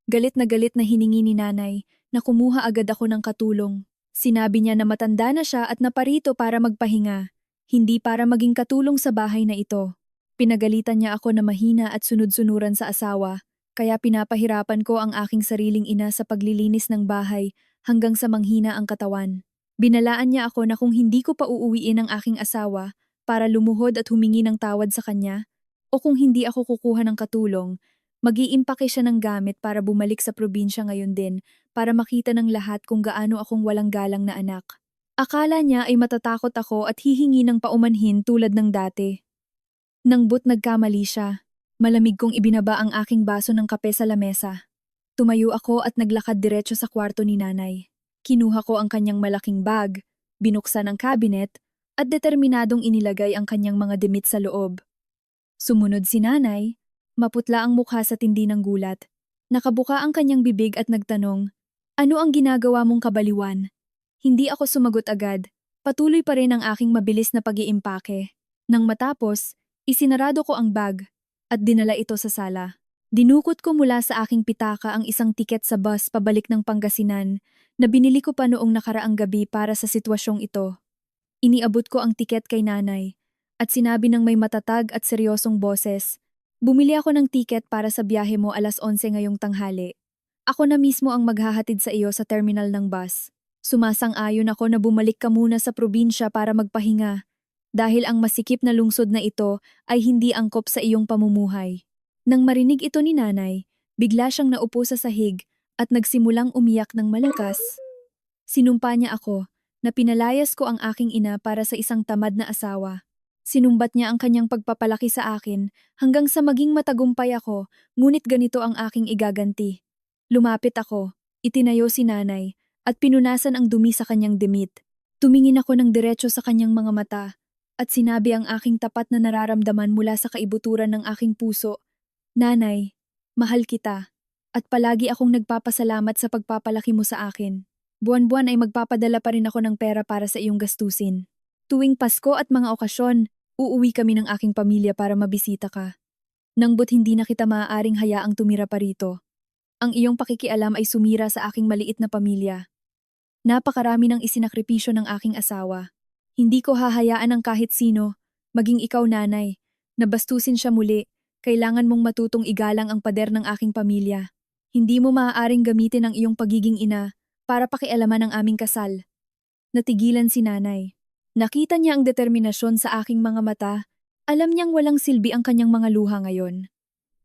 Galit na hiningi ni nanay na kumuha agad ako ng katulong. Sinabi niya na matanda na siya at naparito para magpahinga, hindi para maging katulong sa bahay na ito. Pinagalitan niya ako na mahina at sunod-sunuran sa asawa, kaya pinapahirapan ko ang aking sariling ina sa paglilinis ng bahay hanggang sa manghina ang katawan. Binalaan niya ako na kung hindi ko pa uuwiin ang aking asawa para lumuhod at humingi ng tawad sa kanya, o kung hindi ako kukuha ng katulong, mag-iimpake siya ng gamit para bumalik sa probinsya ngayon din para makita ng lahat kung gaano akong walang galang na anak. Akala niya ay matatakot ako at hihingi ng paumanhin tulad ng dati. Nang nagkamali siya, malamig kong ibinaba ang aking baso ng kape sa lamesa. Tumayo ako at naglakad diretso sa kwarto ni nanay. Kinuha ko ang kanyang malaking bag, binuksan ang cabinet, at determinadong inilagay ang kanyang mga damit sa loob. Sumunod si nanay, maputla ang mukha sa tindi ng gulat. Nakabuka ang kanyang bibig at nagtanong, "Ano ang ginagawa mong kabaliwan?" Hindi ako sumagot agad. Patuloy pa rin ang aking mabilis na pag-iimpake. Nang matapos, isinarado ko ang bag at dinala ito sa sala. Dinukot ko mula sa aking pitaka ang isang tiket sa bus pabalik ng Pangasinan na binili ko pa noong nakaraang gabi para sa sitwasyong ito. Iniabot ko ang tiket kay nanay at sinabi ng may matatag at seryosong boses, "Bumili ako ng tiket para sa biyahe mo 11:00 ngayong tanghali. Ako na mismo ang maghahatid sa iyo sa terminal ng bus." Sumasang-ayon ako na bumalik ka muna sa probinsya para magpahinga dahil ang masikip na lungsod na ito ay hindi angkop sa iyong pamumuhay. Nang marinig ito ni nanay, bigla siyang naupo sa sahig at nagsimulang umiyak ng malakas. Sinumpa niya ako na pinalayas ko ang aking ina para sa isang tamad na asawa. Sinumbat niya ang kanyang pagpapalaki sa akin hanggang sa maging matagumpay ako, ngunit ganito ang aking igaganti. Lumapit ako, itinayo si nanay, at pinunasan ang dumi sa kanyang dimit. Tumingin ako ng diretso sa kanyang mga mata, at sinabi ang aking tapat na nararamdaman mula sa kaibuturan ng aking puso. "Nanay, mahal kita, at palagi akong nagpapasalamat sa pagpapalaki mo sa akin. Buwan-buwan ay magpapadala pa rin ako ng pera para sa iyong gastusin. Tuwing Pasko at mga okasyon, uuwi kami ng aking pamilya para mabisita ka. Nangbu't hindi na kita maaaring hayaang tumira pa rito. Ang iyong pakikialam ay sumira sa aking maliit na pamilya. Napakarami ng isinakripisyo ng aking asawa. Hindi ko hahayaan ang kahit sino, maging ikaw nanay, na bastusin siya muli. Kailangan mong matutong igalang ang pader ng aking pamilya. Hindi mo maaaring gamitin ang iyong pagiging ina para pakialaman ang aming kasal." Natigilan si nanay. Nakita niya ang determinasyon sa aking mga mata. Alam niyang walang silbi ang kanyang mga luha ngayon.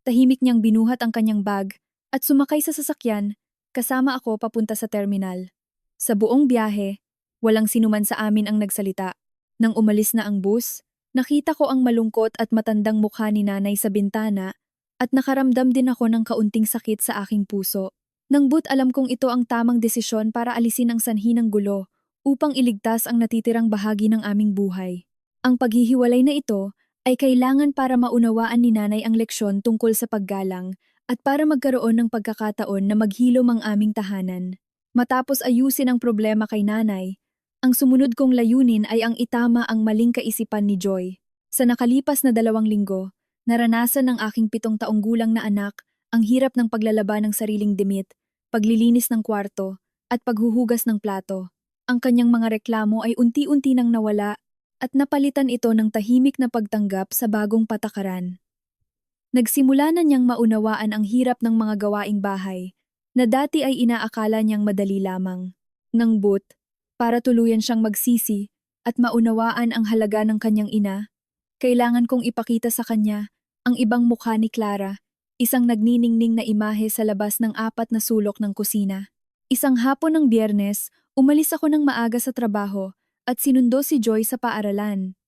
Tahimik niyang binuhat ang kanyang bag at sumakay sa sasakyan kasama ako papunta sa terminal. Sa buong biyahe, walang sinuman sa amin ang nagsalita. Nang umalis na ang bus, nakita ko ang malungkot at matandang mukha ni nanay sa bintana at nakaramdam din ako ng kaunting sakit sa aking puso. Nang alam kong ito ang tamang desisyon para alisin ang sanhi ng gulo upang iligtas ang natitirang bahagi ng aming buhay. Ang paghihiwalay na ito ay kailangan para maunawaan ni nanay ang leksyon tungkol sa paggalang at para magkaroon ng pagkakataon na maghilom ang aming tahanan. Matapos ayusin ang problema kay nanay, ang sumunod kong layunin ay ang itama ang maling kaisipan ni Joy. Sa nakalipas na 2 linggo, naranasan ng aking 7 taong gulang na anak ang hirap ng paglalaban ng sariling dimit, paglilinis ng kwarto, at paghuhugas ng plato. Ang kanyang mga reklamo ay unti-unti nang nawala at napalitan ito ng tahimik na pagtanggap sa bagong patakaran. Nagsimula na niyang maunawaan ang hirap ng mga gawaing bahay na dati ay inaakala niyang madali lamang. Para tuluyan siyang magsisi at maunawaan ang halaga ng kanyang ina, kailangan kong ipakita sa kanya ang ibang mukha ni Clara, isang nagniningning na imahe sa labas ng 4 na sulok ng kusina. Isang hapon ng Biyernes, umalis ako ng maaga sa trabaho at sinundo si Joy sa paaralan.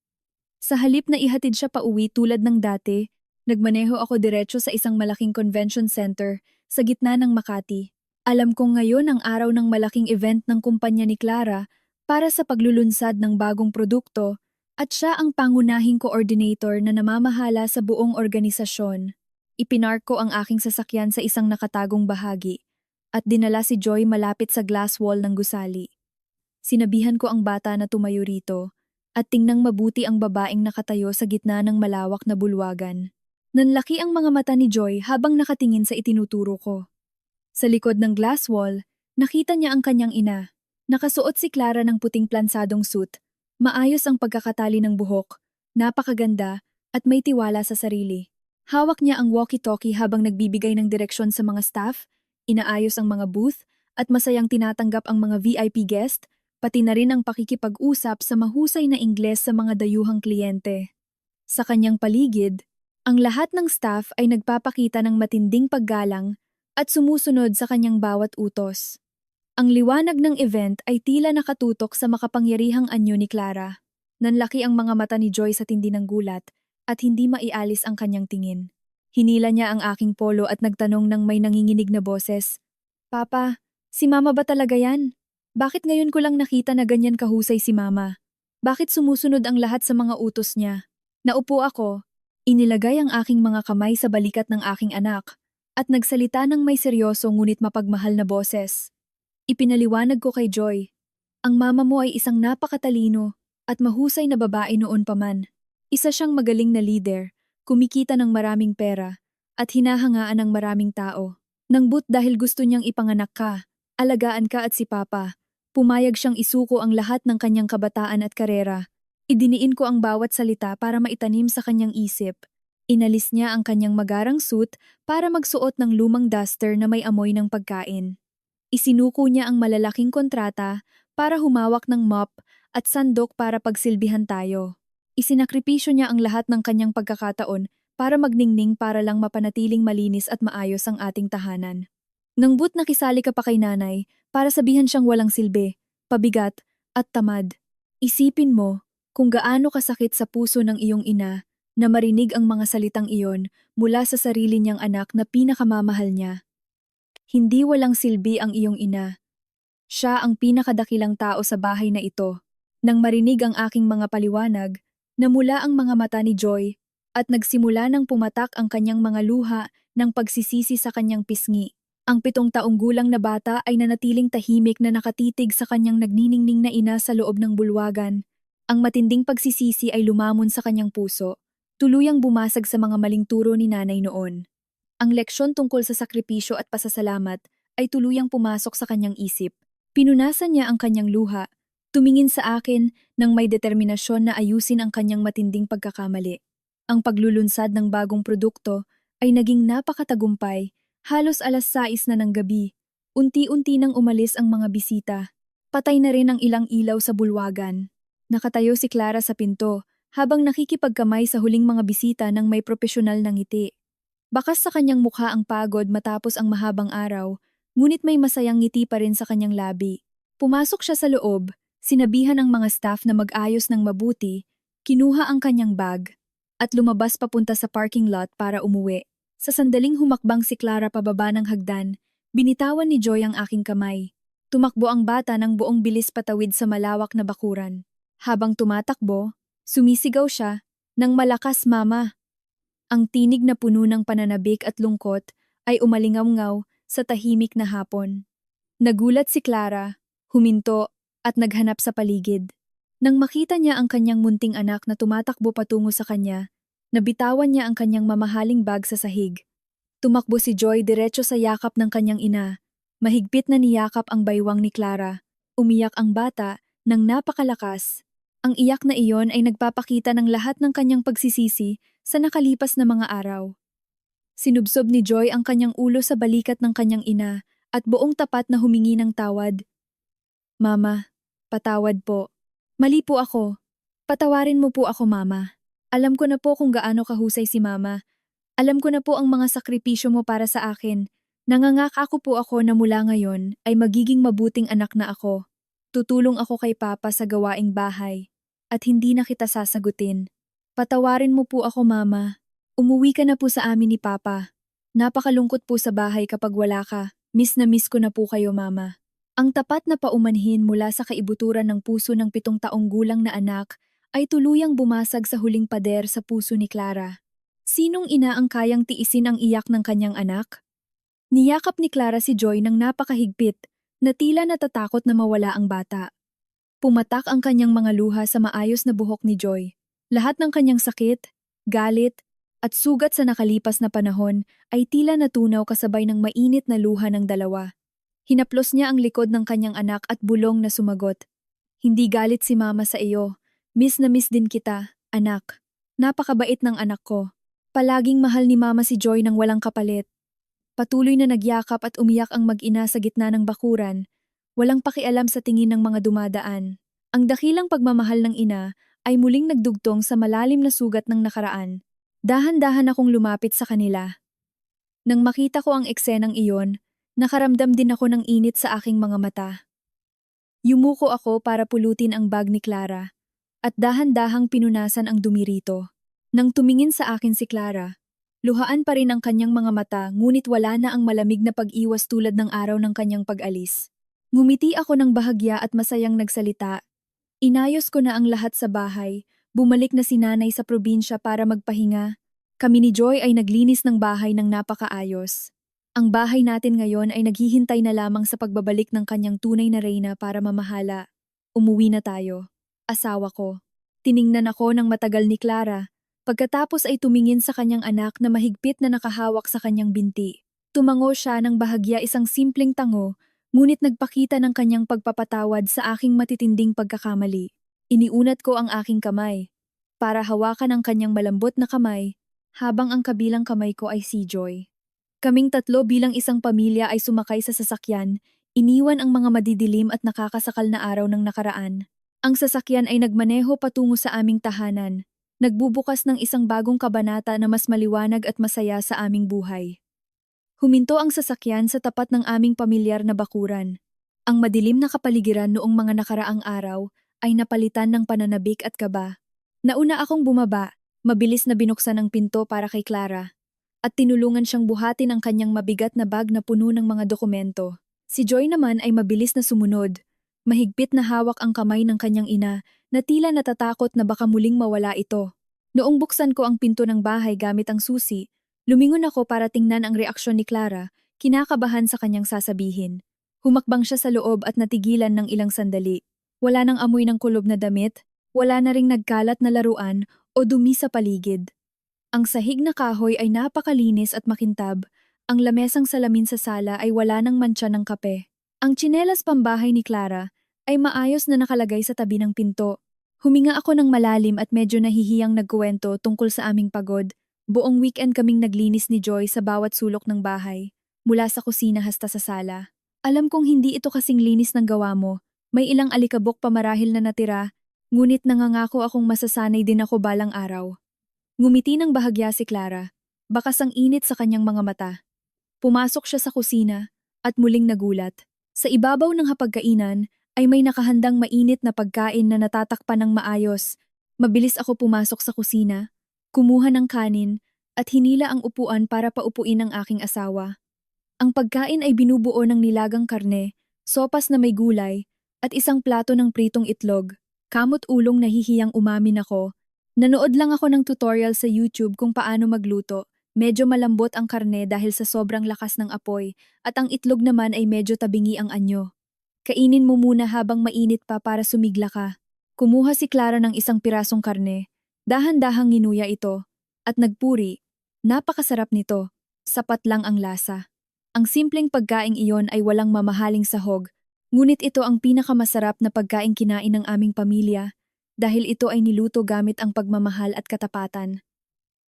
Sa halip na ihatid siya pauwi tulad ng dati, nagmaneho ako diretso sa isang malaking convention center sa gitna ng Makati. Alam kong ngayon ang araw ng malaking event ng kumpanya ni Clara para sa paglulunsad ng bagong produkto at siya ang pangunahing coordinator na namamahala sa buong organisasyon. Ipinark ko ang aking sasakyan sa isang nakatagong bahagi at dinala si Joy malapit sa glass wall ng gusali. Sinabihan ko ang bata na tumayo rito at tingnang mabuti ang babaeng nakatayo sa gitna ng malawak na bulwagan. Nanlaki ang mga mata ni Joy habang nakatingin sa itinuturo ko. Sa likod ng glass wall, nakita niya ang kanyang ina. Nakasuot si Clara ng puting plansadong suit. Maayos ang pagkakatali ng buhok, napakaganda at may tiwala sa sarili. Hawak niya ang walkie-talkie habang nagbibigay ng direksyon sa mga staff, inaayos ang mga booth, at masayang tinatanggap ang mga VIP guest, pati na rin ang pakikipag-usap sa mahusay na Ingles sa mga dayuhang kliyente. Sa kanyang paligid, ang lahat ng staff ay nagpapakita ng matinding paggalang at sumusunod sa kanyang bawat utos. Ang liwanag ng event ay tila nakatutok sa makapangyarihang anyo ni Clara. Nanlaki ang mga mata ni Joy sa tindi ng gulat at hindi maialis ang kanyang tingin. Hinila niya ang aking polo at nagtanong ng may nanginginig na boses, "Papa, si Mama ba talaga yan? Bakit ngayon ko lang nakita na ganyan kahusay si Mama? Bakit sumusunod ang lahat sa mga utos niya?" Naupo ako, inilagay ang aking mga kamay sa balikat ng aking anak, at nagsalita ng may seryoso ngunit mapagmahal na boses. Ipinaliwanag ko kay Joy, "Ang mama mo ay isang napakatalino at mahusay na babae noon pa man. Isa siyang magaling na leader, kumikita ng maraming pera, at hinahangaan ng maraming tao. Dahil gusto niyang ipanganak ka, alagaan ka at si Papa, pumayag siyang isuko ang lahat ng kanyang kabataan at karera. Idiniin ko ang bawat salita para maitanim sa kanyang isip. Inalis niya ang kanyang magarang suit para magsuot ng lumang duster na may amoy ng pagkain. Isinuko niya ang malalaking kontrata para humawak ng mop at sandok para pagsilbihan tayo. Isinakripisyo niya ang lahat ng kanyang pagkakataon para magningning para lang mapanatiling malinis at maayos ang ating tahanan. Nakisali ka pa kay nanay para sabihan siyang walang silbi, pabigat, at tamad. Isipin mo kung gaano kasakit sa puso ng iyong ina na marinig ang mga salitang iyon mula sa sarili niyang anak na pinakamamahal niya. Hindi walang silbi ang iyong ina. Siya ang pinakadakilang tao sa bahay na ito. Nang marinig ang aking mga paliwanag, namula ang mga mata ni Joy at nagsimula ng pumatak ang kanyang mga luha ng pagsisisi sa kanyang pisngi. Ang 7 taong gulang na bata ay nanatiling tahimik na nakatitig sa kanyang nagniningning na ina sa loob ng bulwagan. Ang matinding pagsisisi ay lumamon sa kanyang puso, tuluyang bumasag sa mga maling turo ni nanay noon. Ang leksyon tungkol sa sakripisyo at pasasalamat ay tuluyang pumasok sa kanyang isip. Pinunasan niya ang kanyang luha, tumingin sa akin nang may determinasyon na ayusin ang kanyang matinding pagkakamali. Ang paglulunsad ng bagong produkto ay naging napakatagumpay, halos 6:00 na ng gabi. Unti-unti nang umalis ang mga bisita. Patay na rin ang ilang ilaw sa bulwagan. Nakatayo si Clara sa pinto, habang nakikipagkamay sa huling mga bisita ng may propesyonal na ngiti. Bakas sa kanyang mukha ang pagod matapos ang mahabang araw, ngunit may masayang ngiti pa rin sa kanyang labi. Pumasok siya sa loob, sinabihan ang mga staff na mag-ayos ng mabuti, kinuha ang kanyang bag, at lumabas papunta sa parking lot para umuwi. Sa sandaling humakbang si Clara pababa ng hagdan, binitawan ni Joy ang aking kamay. Tumakbo ang bata ng buong bilis patawid sa malawak na bakuran. Habang tumatakbo, sumisigaw siya, "Nang malakas, Mama!" Ang tinig na puno ng pananabik at lungkot ay umalingaw-ngaw sa tahimik na hapon. Nagulat si Clara, huminto, at naghanap sa paligid. Nang makita niya ang kanyang munting anak na tumatakbo patungo sa kanya, nabitawan niya ang kanyang mamahaling bag sa sahig. Tumakbo si Joy diretso sa yakap ng kanyang ina. Mahigpit na niyakap ang baywang ni Clara. Umiyak ang bata ng napakalakas. Ang iyak na iyon ay nagpapakita ng lahat ng kanyang pagsisisi sa nakalipas na mga araw. Sinubsob ni Joy ang kanyang ulo sa balikat ng kanyang ina at buong tapat na humingi ng tawad. "Mama, patawad po. Mali po ako. Patawarin mo po ako, Mama. Alam ko na po kung gaano kahusay si Mama. Alam ko na po ang mga sakripisyo mo para sa akin. Nangangako po ako na mula ngayon ay magiging mabuting anak na ako. Tutulong ako kay Papa sa gawaing bahay. At hindi na kita sasagutin. Patawarin mo po ako, Mama. Umuwi ka na po sa amin ni Papa. Napakalungkot po sa bahay kapag wala ka. Miss na miss ko na po kayo, Mama." Ang tapat na paumanhin mula sa kaibuturan ng puso ng 7 taong gulang na anak ay tuluyang bumasag sa huling pader sa puso ni Clara. Sinong ina ang kayang tiisin ang iyak ng kanyang anak? Niyakap ni Clara si Joy ng napakahigpit, na tila natatakot na mawala ang bata. Pumatak ang kanyang mga luha sa maayos na buhok ni Joy. Lahat ng kanyang sakit, galit, at sugat sa nakalipas na panahon ay tila natunaw kasabay ng mainit na luha ng dalawa. Hinaplos niya ang likod ng kanyang anak at bulong na sumagot. "Hindi galit si Mama sa iyo. Miss na miss din kita, anak. Napakabait ng anak ko. Palaging mahal ni Mama si Joy ng walang kapalit." Patuloy na nagyakap at umiyak ang mag-ina sa gitna ng bakuran, walang pakialam sa tingin ng mga dumadaan. Ang dakilang pagmamahal ng ina ay muling nagdugtong sa malalim na sugat ng nakaraan. Dahan-dahan akong lumapit sa kanila. Nang makita ko ang eksenang iyon, nakaramdam din ako ng init sa aking mga mata. Yumuko ako para pulutin ang bag ni Clara, at dahan-dahang pinunasan ang dumi rito. Nang tumingin sa akin si Clara, luhaan pa rin ang kanyang mga mata ngunit wala na ang malamig na pag-iwas tulad ng araw ng kanyang pag-alis. Ngumiti ako ng bahagya at masayang nagsalita. "Inayos ko na ang lahat sa bahay, bumalik na si nanay sa probinsya para magpahinga. Kami ni Joy ay naglinis ng bahay ng napakaayos. Ang bahay natin ngayon ay naghihintay na lamang sa pagbabalik ng kanyang tunay na reyna para mamahala. Umuwi na tayo. Asawa ko." Tiningnan ako ng matagal ni Clara. Pagkatapos ay tumingin sa kanyang anak na mahigpit na nakahawak sa kanyang binti. Tumango siya ng bahagya, isang simpleng tango, ngunit nagpakita ng kanyang pagpapatawad sa aking matitinding pagkakamali. Iniunat ko ang aking kamay para hawakan ang kanyang malambot na kamay habang ang kabilang kamay ko ay si Joy. Kaming tatlo bilang isang pamilya ay sumakay sa sasakyan, iniwan ang mga madidilim at nakakasakal na araw ng nakaraan. Ang sasakyan ay nagmaneho patungo sa aming tahanan, nagbubukas ng isang bagong kabanata na mas maliwanag at masaya sa aming buhay. Huminto ang sasakyan sa tapat ng aming pamilyar na bakuran. Ang madilim na kapaligiran noong mga nakaraang araw ay napalitan ng pananabik at kaba. Nauna akong bumaba, mabilis na binuksan ang pinto para kay Clara, at tinulungan siyang buhatin ang kanyang mabigat na bag na puno ng mga dokumento. Si Joy naman ay mabilis na sumunod. Mahigpit na hawak ang kamay ng kanyang ina na tila natatakot na baka muling mawala ito. Noong buksan ko ang pinto ng bahay gamit ang susi, lumingon ako para tingnan ang reaksyon ni Clara, kinakabahan sa kanyang sasabihin. Humakbang siya sa loob at natigilan ng ilang sandali. Wala nang amoy ng kulob na damit, wala na ring nagkalat na laruan o dumi sa paligid. Ang sahig na kahoy ay napakalinis at makintab. Ang lamesang salamin sa sala ay wala ng mantsa ng kape. Ang tsinelas pambahay ni Clara ay maayos na nakalagay sa tabi ng pinto. Huminga ako ng malalim at medyo nahihiyang nagkuwento tungkol sa aming pagod. Buong weekend kaming naglinis ni Joy sa bawat sulok ng bahay, mula sa kusina hasta sa sala. Alam kong hindi ito kasing linis ng gawa mo. May ilang alikabok pa marahil na natira, Ngunit nangangako akong masasanay din ako balang araw. Ngumiti ng bahagya si Clara, bakas ang init sa kanyang mga mata. Pumasok siya sa kusina at muling nagulat. Sa ibabaw ng hapagkainan ay may nakahandang mainit na pagkain na natatakpan ng maayos. Mabilis ako pumasok sa kusina, kumuha ng kanin at hinila ang upuan para paupuin ang aking asawa. Ang pagkain ay binubuo ng nilagang karne, sopas na may gulay, at isang plato ng pritong itlog. Kamot ulong nahihiyang umamin ako. Nanood lang ako ng tutorial sa YouTube kung paano magluto. Medyo malambot ang karne dahil sa sobrang lakas ng apoy, at ang itlog naman ay medyo tabingi ang anyo. Kainin mo muna habang mainit pa para sumigla ka. Kumuha si Clara ng isang pirasong karne. Dahan-dahang nginuya ito. At nagpuri. Napakasarap nito. Sapat lang ang lasa. Ang simpleng pagkaing iyon ay walang mamahaling sahog, ngunit ito ang pinakamasarap na pagkaing kinain ng aming pamilya dahil ito ay niluto gamit ang pagmamahal at katapatan.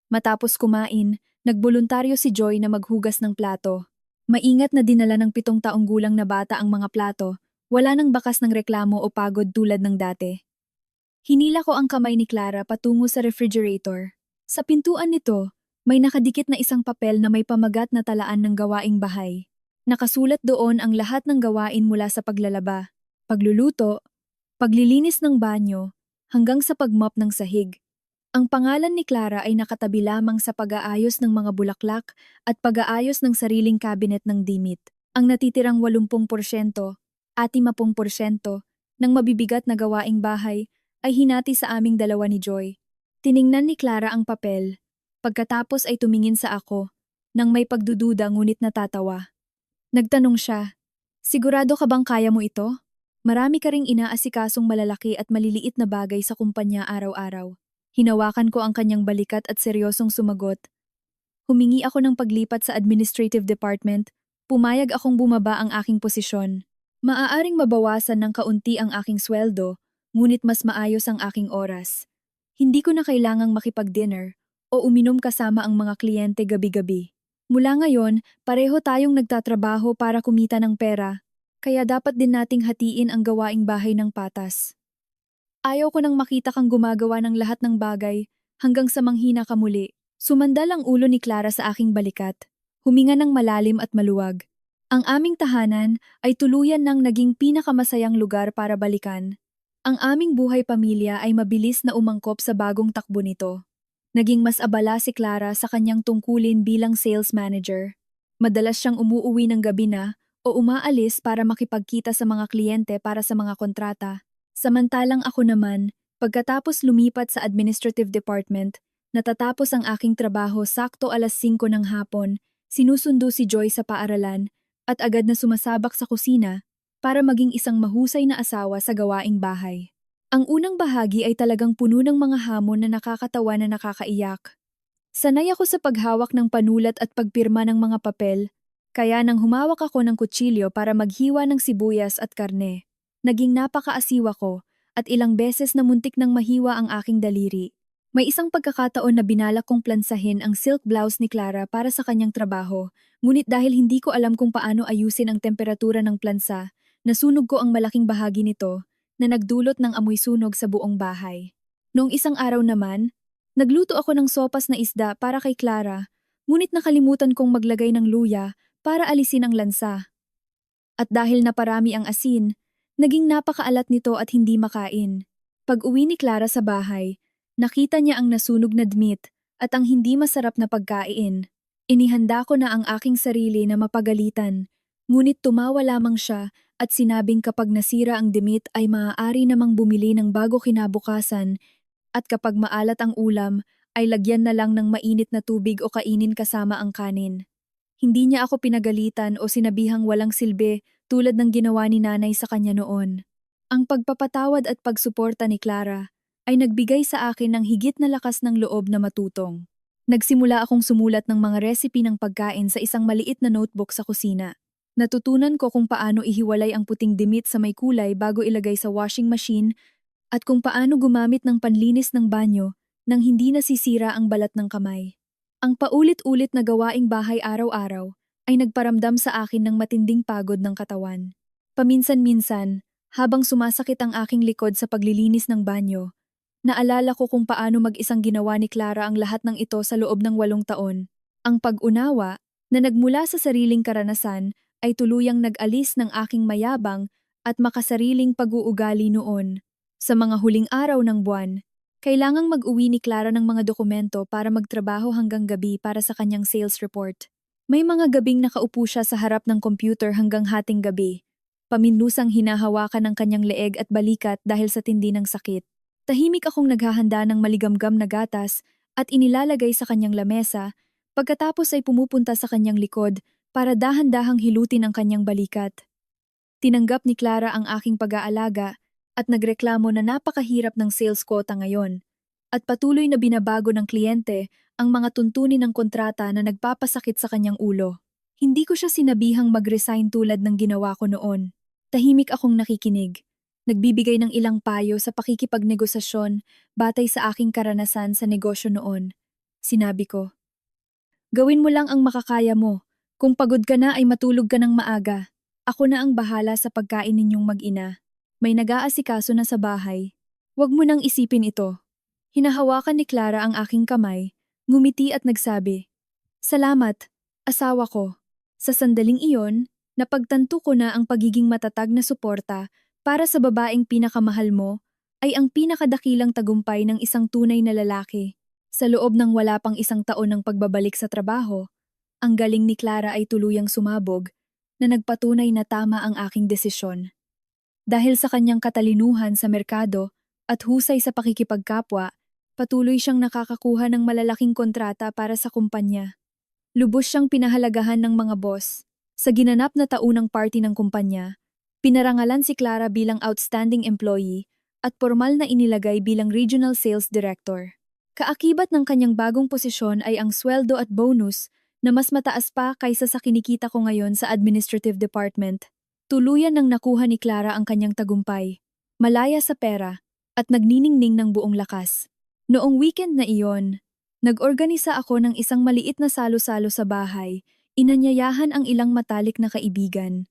Matapos kumain, nagboluntaryo si Joy na maghugas ng plato. Maingat na dinala ng 7 taong gulang na bata ang mga plato, wala nang bakas ng reklamo o pagod tulad ng dati. Hinila ko ang kamay ni Clara patungo sa refrigerator. Sa pintuan nito, may nakadikit na isang papel na may pamagat na talaan ng gawaing bahay. Nakasulat doon ang lahat ng gawain mula sa paglalaba, pagluluto, paglilinis ng banyo, hanggang sa pagmop ng sahig. Ang pangalan ni Clara ay nakatabi lamang sa pag-aayos ng mga bulaklak at pag-aayos ng sariling cabinet ng dimit. Ang natitirang 80% at 50% ng mabibigat na gawaing bahay ay hinati sa aming dalawa ni Joy. Tiningnan ni Clara ang papel. Pagkatapos ay tumingin sa ako, nang may pagdududa ngunit natatawa. Nagtanong siya, "Sigurado ka bang kaya mo ito? Marami ka ring inaasikasong malalaki at maliliit na bagay sa kumpanya araw-araw." Hinawakan ko ang kanyang balikat at seryosong sumagot. Humingi ako ng paglipat sa administrative department, pumayag akong bumaba ang aking posisyon. Maaaring mabawasan ng kaunti ang aking sweldo, ngunit mas maayos ang aking oras. Hindi ko na kailangang makipag-dinner o uminom kasama ang mga kliyente gabi-gabi. Mula ngayon, pareho tayong nagtatrabaho para kumita ng pera, kaya dapat din nating hatiin ang gawaing bahay ng patas. Ayaw ko nang makita kang gumagawa ng lahat ng bagay hanggang sa manghina ka muli. Sumandal ang ulo ni Clara sa aking balikat. Huminga ng malalim at maluwag. Ang aming tahanan ay tuluyan ng naging pinakamasayang lugar para balikan. Ang aming buhay pamilya ay mabilis na umangkop sa bagong takbo nito. Naging mas abala si Clara sa kanyang tungkulin bilang sales manager. Madalas siyang umuuwi ng gabi na o umaalis para makipagkita sa mga kliyente para sa mga kontrata. Samantalang ako naman, pagkatapos lumipat sa administrative department, natatapos ang aking trabaho sakto 5:00 ng hapon, sinusundo si Joy sa paaralan at agad na sumasabak sa kusina para maging isang mahusay na asawa sa gawaing bahay. Ang unang bahagi ay talagang puno ng mga hamon na nakakatawa na nakakaiyak. Sanay ako sa paghawak ng panulat at pagpirma ng mga papel, kaya nang humawak ako ng kutsilyo para maghiwa ng sibuyas at karne, naging napakaasiwa ko at ilang beses na muntik nang mahiwa ang aking daliri. May isang pagkakataon na binalak kong plansahin ang silk blouse ni Clara para sa kanyang trabaho, ngunit dahil hindi ko alam kung paano ayusin ang temperatura ng plansa, nasunog ko ang malaking bahagi nito na nagdulot ng amoy sunog sa buong bahay. Noong isang araw naman, nagluto ako ng sopas na isda para kay Clara, ngunit nakalimutan kong maglagay ng luya para alisin ang lansa. At dahil naparami ang asin, naging napakaalat nito at hindi makain. Pag-uwi ni Clara sa bahay, nakita niya ang nasunog na damit at ang hindi masarap na pagkain. Inihanda ko na ang aking sarili na mapagalitan, ngunit tumawa lamang siya at sinabing kapag nasira ang damit ay maaari namang bumili ng bago kinabukasan at kapag maalat ang ulam ay lagyan na lang ng mainit na tubig o kainin kasama ang kanin. Hindi niya ako pinagalitan o sinabihang walang silbi tulad ng ginawa ni nanay sa kanya noon. Ang pagpapatawad at pagsuporta ni Clara ay nagbigay sa akin ng higit na lakas ng loob na matutong. Nagsimula akong sumulat ng mga recipe ng pagkain sa isang maliit na notebook sa kusina. Natutunan ko kung paano ihiwalay ang puting dimit sa may kulay bago ilagay sa washing machine at kung paano gumamit ng panlinis ng banyo nang hindi nasisira ang balat ng kamay. Ang paulit-ulit na gawaing bahay araw-araw ay nagparamdam sa akin ng matinding pagod ng katawan. Paminsan-minsan, Habang sumasakit ang aking likod sa paglilinis ng banyo, naalala ko kung paano mag-isang ginawa ni Clara ang lahat ng ito sa loob ng 8 taon. Ang pag-unawa na nagmula sa sariling karanasan ay tuluyang nag-alis ng aking mayabang at makasariling pag-uugali noon. Sa mga huling araw ng buwan, kailangang mag-uwi ni Clara ng mga dokumento para magtrabaho hanggang gabi para sa kanyang sales report. May mga gabing nakaupo siya sa harap ng computer hanggang hating gabi. Paminlusang hinahawakan ng kanyang leeg at balikat dahil sa tindi ng sakit. Tahimik akong naghahanda ng maligamgam na gatas at inilalagay sa kanyang lamesa, pagkatapos ay pumupunta sa kanyang likod para dahan-dahang hilutin ang kanyang balikat. Tinanggap ni Clara ang aking pag-aalaga at nagreklamo na napakahirap ng sales quota ngayon at patuloy na binabago ng kliyente ang mga tuntunin ng kontrata na nagpapasakit sa kanyang ulo. Hindi ko siya sinabihang mag-resign tulad ng ginawa ko noon. Tahimik akong nakikinig. Nagbibigay ng ilang payo sa pakikipagnegosasyon batay sa aking karanasan sa negosyo noon. Sinabi ko, "Gawin mo lang ang makakaya mo. Kung pagod ka na ay matulog ka ng maaga. Ako na ang bahala sa pagkain ninyong mag-ina. May nag-aasikaso na sa bahay. Huwag mo nang isipin ito." Hinahawakan ni Clara ang aking kamay, ngumiti at nagsabi, "Salamat, asawa ko." Sa sandaling iyon, napagtanto ko na ang pagiging matatag na suporta para sa babaeng pinakamahal mo ay ang pinakadakilang tagumpay ng isang tunay na lalaki. Sa loob ng wala pang 1 taon ng pagbabalik sa trabaho, ang galing ni Clara ay tuluyang sumabog na nagpatunay na tama ang aking desisyon. Dahil sa kanyang katalinuhan sa merkado at husay sa pakikipagkapwa, patuloy siyang nakakakuha ng malalaking kontrata para sa kumpanya. Lubos siyang pinahalagahan ng mga boss. Sa ginanap na taunang party ng kumpanya, pinarangalan si Clara bilang outstanding employee at formal na inilagay bilang regional sales director. Kaakibat ng kanyang bagong posisyon ay ang sweldo at bonus na mas mataas pa kaysa sa kinikita ko ngayon sa administrative department. Tuluyan nang nakuha ni Clara ang kanyang tagumpay, malaya sa pera, at nagniningning ng buong lakas. Noong weekend na iyon, nag-organisa ako ng isang maliit na salo-salo sa bahay, inanyayahan ang ilang matalik na kaibigan.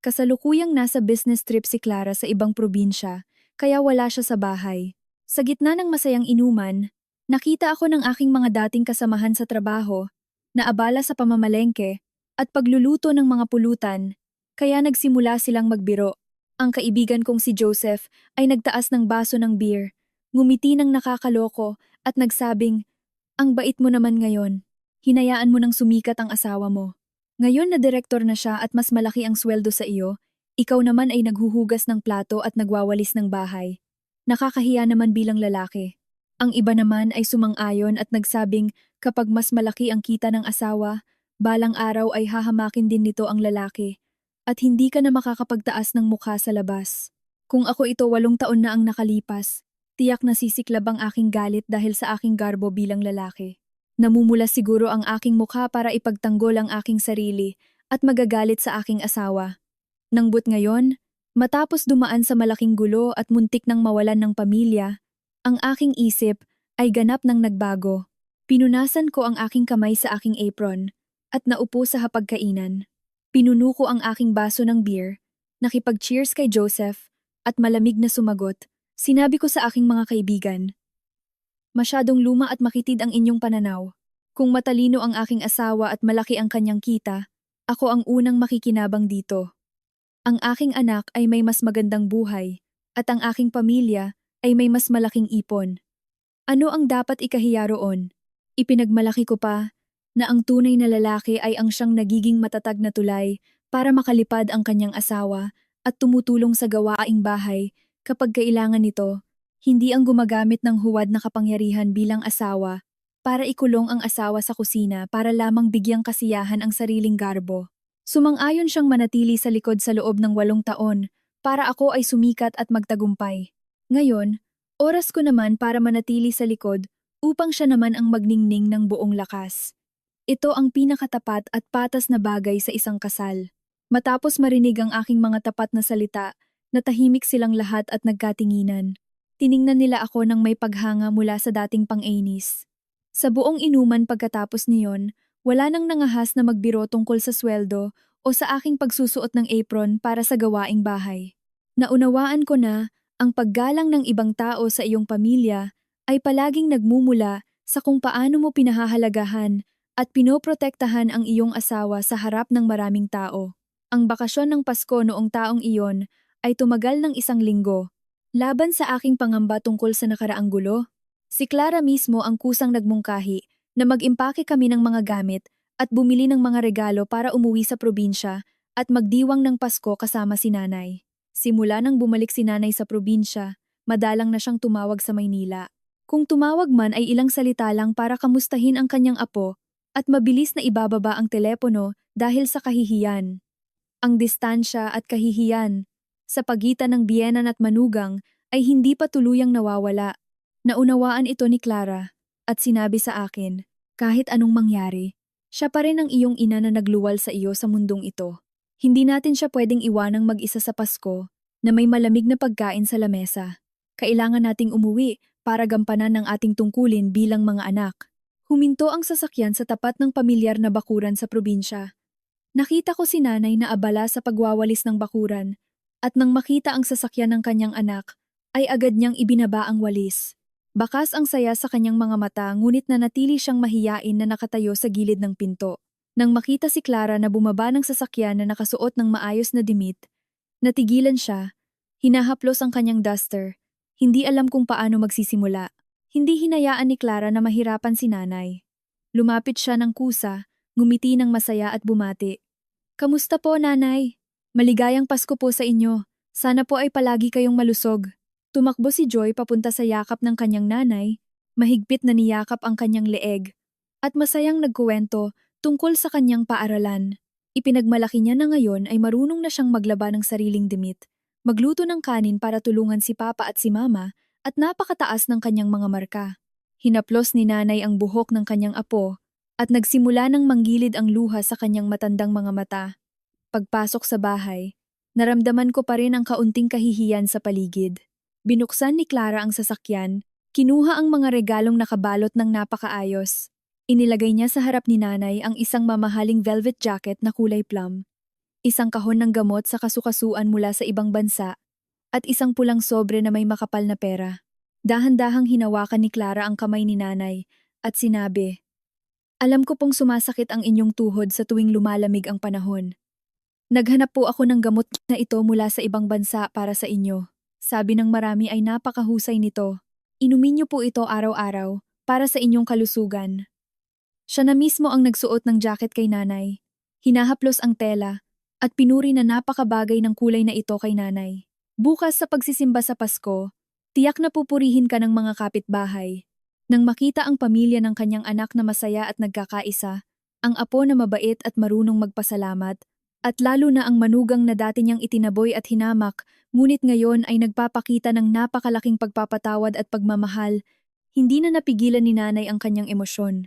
Kasalukuyang nasa business trip si Clara sa ibang probinsya, kaya wala siya sa bahay. Sa gitna ng masayang inuman, nakita ako ng aking mga dating kasamahan sa trabaho, na abala sa pamamalengke at pagluluto ng mga pulutan, kaya nagsimula silang magbiro. Ang kaibigan kong si Joseph ay nagtaas ng baso ng beer, ngumiti ng nakakaloko at nagsabing, "Ang bait mo naman ngayon. Hinayaan mo nang sumikat ang asawa mo. Ngayon na direktor na siya at mas malaki ang sweldo sa iyo, ikaw naman ay naghuhugas ng plato at nagwawalis ng bahay. Nakakahiya naman bilang lalaki." Ang iba naman ay sumang-ayon at nagsabing kapag mas malaki ang kita ng asawa, balang araw ay hahamakin din nito ang lalaki at hindi ka na makakapagtaas ng mukha sa labas. Kung ako ito 8 taon na ang nakalipas, tiyak na sisiklab ang aking galit dahil sa aking garbo bilang lalaki. Namumula siguro ang aking mukha para ipagtanggol ang aking sarili at magagalit sa aking asawa. Nangbut ngayon, matapos dumaan sa malaking gulo at muntik nang mawalan ng pamilya, ang aking isip ay ganap nang nagbago. Pinunasan ko ang aking kamay sa aking apron at naupo sa hapagkainan. Pinuno ko ang aking baso ng beer, nakipag-cheers kay Joseph at malamig na sumagot. Sinabi ko sa aking mga kaibigan, "Masyadong luma at makitid ang inyong pananaw. Kung matalino ang aking asawa at malaki ang kanyang kita, ako ang unang makikinabang dito. Ang aking anak ay may mas magandang buhay at ang aking pamilya ay may mas malaking ipon. Ano ang dapat ikahiya roon? Ipinagmalaki ko pa na ang tunay na lalaki ay ang siyang nagiging matatag na tulay para makalipad ang kanyang asawa at tumutulong sa gawaing bahay kapag kailangan nito, hindi ang gumagamit ng huwad na kapangyarihan bilang asawa para ikulong ang asawa sa kusina para lamang bigyang kasiyahan ang sariling garbo." Sumang-ayon siyang manatili sa likod sa loob ng 8 taon para ako ay sumikat at magtagumpay. Ngayon, oras ko naman para manatili sa likod upang siya naman ang magningning ng buong lakas. Ito ang pinakatapat at patas na bagay sa isang kasal. Matapos marinig ang aking mga tapat na salita, natahimik silang lahat at nagkatinginan. Tiningnan nila ako ng may paghanga mula sa dating pang-ainis. Sa buong inuman pagkatapos niyon, wala nang nangahas na magbiro tungkol sa sweldo o sa aking pagsusuot ng apron para sa gawaing bahay. Naunawaan ko na ang paggalang ng ibang tao sa iyong pamilya ay palaging nagmumula sa kung paano mo pinahahalagahan at pinoprotektahan ang iyong asawa sa harap ng maraming tao. Ang bakasyon ng Pasko noong taong iyon ay tumagal ng 1 linggo. Laban sa aking pangamba tungkol sa nakaraang gulo, si Clara mismo ang kusang nagmungkahi na mag-impake kami ng mga gamit at bumili ng mga regalo para umuwi sa probinsya at magdiwang ng Pasko kasama si nanay. Simula nang bumalik si nanay sa probinsya, madalang na siyang tumawag sa Maynila. Kung tumawag man ay ilang salita lang para kamustahin ang kanyang apo at mabilis na ibababa ang telepono dahil sa kahihiyan. Ang distansya at kahihiyan sa pagitan ng biyenan at manugang ay hindi pa tuluyang nawawala. Naunawaan ito ni Clara at sinabi sa akin, kahit anong mangyari, siya pa rin ang iyong ina na nagluwal sa iyo sa mundong ito. Hindi natin siya pwedeng iwanang mag-isa sa Pasko na may malamig na pagkain sa lamesa. Kailangan nating umuwi para gampanan ng ating tungkulin bilang mga anak. Huminto ang sasakyan sa tapat ng pamilyar na bakuran sa probinsya. Nakita ko si nanay na abala sa pagwawalis ng bakuran at nang makita ang sasakyan ng kanyang anak, ay agad niyang ibinaba ang walis. Bakas ang saya sa kanyang mga mata ngunit nanatili siyang mahiyain na nakatayo sa gilid ng pinto. Nang makita si Clara na bumaba ng sasakyan na nakasuot ng maayos na dimit, natigilan siya, hinahaplos ang kanyang duster, hindi alam kung paano magsisimula. Hindi hinayaan ni Clara na mahirapan si nanay. Lumapit siya ng kusa, ngumiti ng masaya at bumati. Kamusta po, nanay? Maligayang Pasko po sa inyo. Sana po ay palagi kayong malusog. Tumakbo si Joy papunta sa yakap ng kanyang nanay, mahigpit na niyakap ang kanyang leeg, at masayang nagkuwento tungkol sa kanyang paaralan. Ipinagmalaki niya na ngayon ay marunong na siyang maglaba ng sariling dimit, magluto ng kanin para tulungan si Papa at si Mama, at napakataas ng kanyang mga marka. Hinaplos ni nanay ang buhok ng kanyang apo, at nagsimula ng manggilid ang luha sa kanyang matandang mga mata. Pagpasok sa bahay, naramdaman ko pa rin ang kaunting kahihiyan sa paligid. Binuksan ni Clara ang sasakyan, kinuha ang mga regalong nakabalot ng napakaayos. Inilagay niya sa harap ni nanay ang isang mamahaling velvet jacket na kulay plum, isang kahon ng gamot sa kasukasuan mula sa ibang bansa, at isang pulang sobre na may makapal na pera. Dahan-dahang hinawakan ni Clara ang kamay ni nanay at sinabi, "Alam ko pong sumasakit ang inyong tuhod sa tuwing lumalamig ang panahon. Naghanap po ako ng gamot na ito mula sa ibang bansa para sa inyo. Sabi ng marami ay napakahusay nito. Inumin niyo po ito araw-araw para sa inyong kalusugan." Siya na mismo ang nagsuot ng jacket kay nanay. Hinahaplos ang tela at pinuri na napakabagay ng kulay na ito kay nanay. Bukas sa pagsisimba sa Pasko, tiyak na pupurihin ka ng mga kapitbahay. Nang makita ang pamilya ng kanyang anak na masaya at nagkakaisa, ang apo na mabait at marunong magpasalamat, at lalo na ang manugang na dati niyang itinaboy at hinamak, ngunit ngayon ay nagpapakita ng napakalaking pagpapatawad at pagmamahal, hindi na napigilan ni nanay ang kanyang emosyon.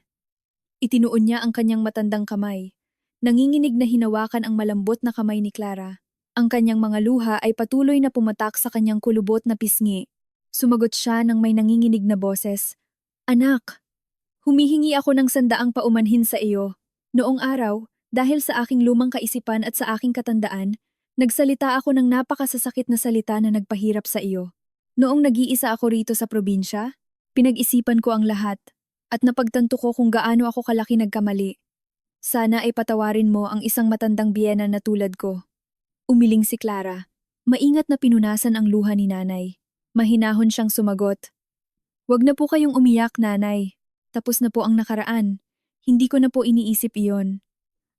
Itinuon niya ang kanyang matandang kamay. Nanginginig na hinawakan ang malambot na kamay ni Clara. Ang kanyang mga luha ay patuloy na pumatak sa kanyang kulubot na pisngi. Sumagot siya ng may nanginginig na boses, "Anak, humihingi ako ng 100 paumanhin sa iyo. Noong araw, dahil sa aking lumang kaisipan at sa aking katandaan, nagsalita ako ng napakasasakit na salita na nagpahirap sa iyo. Noong nag-iisa ako rito sa probinsya, pinag-isipan ko ang lahat, at napagtanto ko kung gaano ako kalaki nagkamali. Sana ay patawarin mo ang isang matandang biyena na tulad ko." Umiling si Clara. Maingat na pinunasan ang luha ni nanay. Mahinahon siyang sumagot, "Wag na po kayong umiyak, nanay. Tapos na po ang nakaraan. Hindi ko na po iniisip iyon.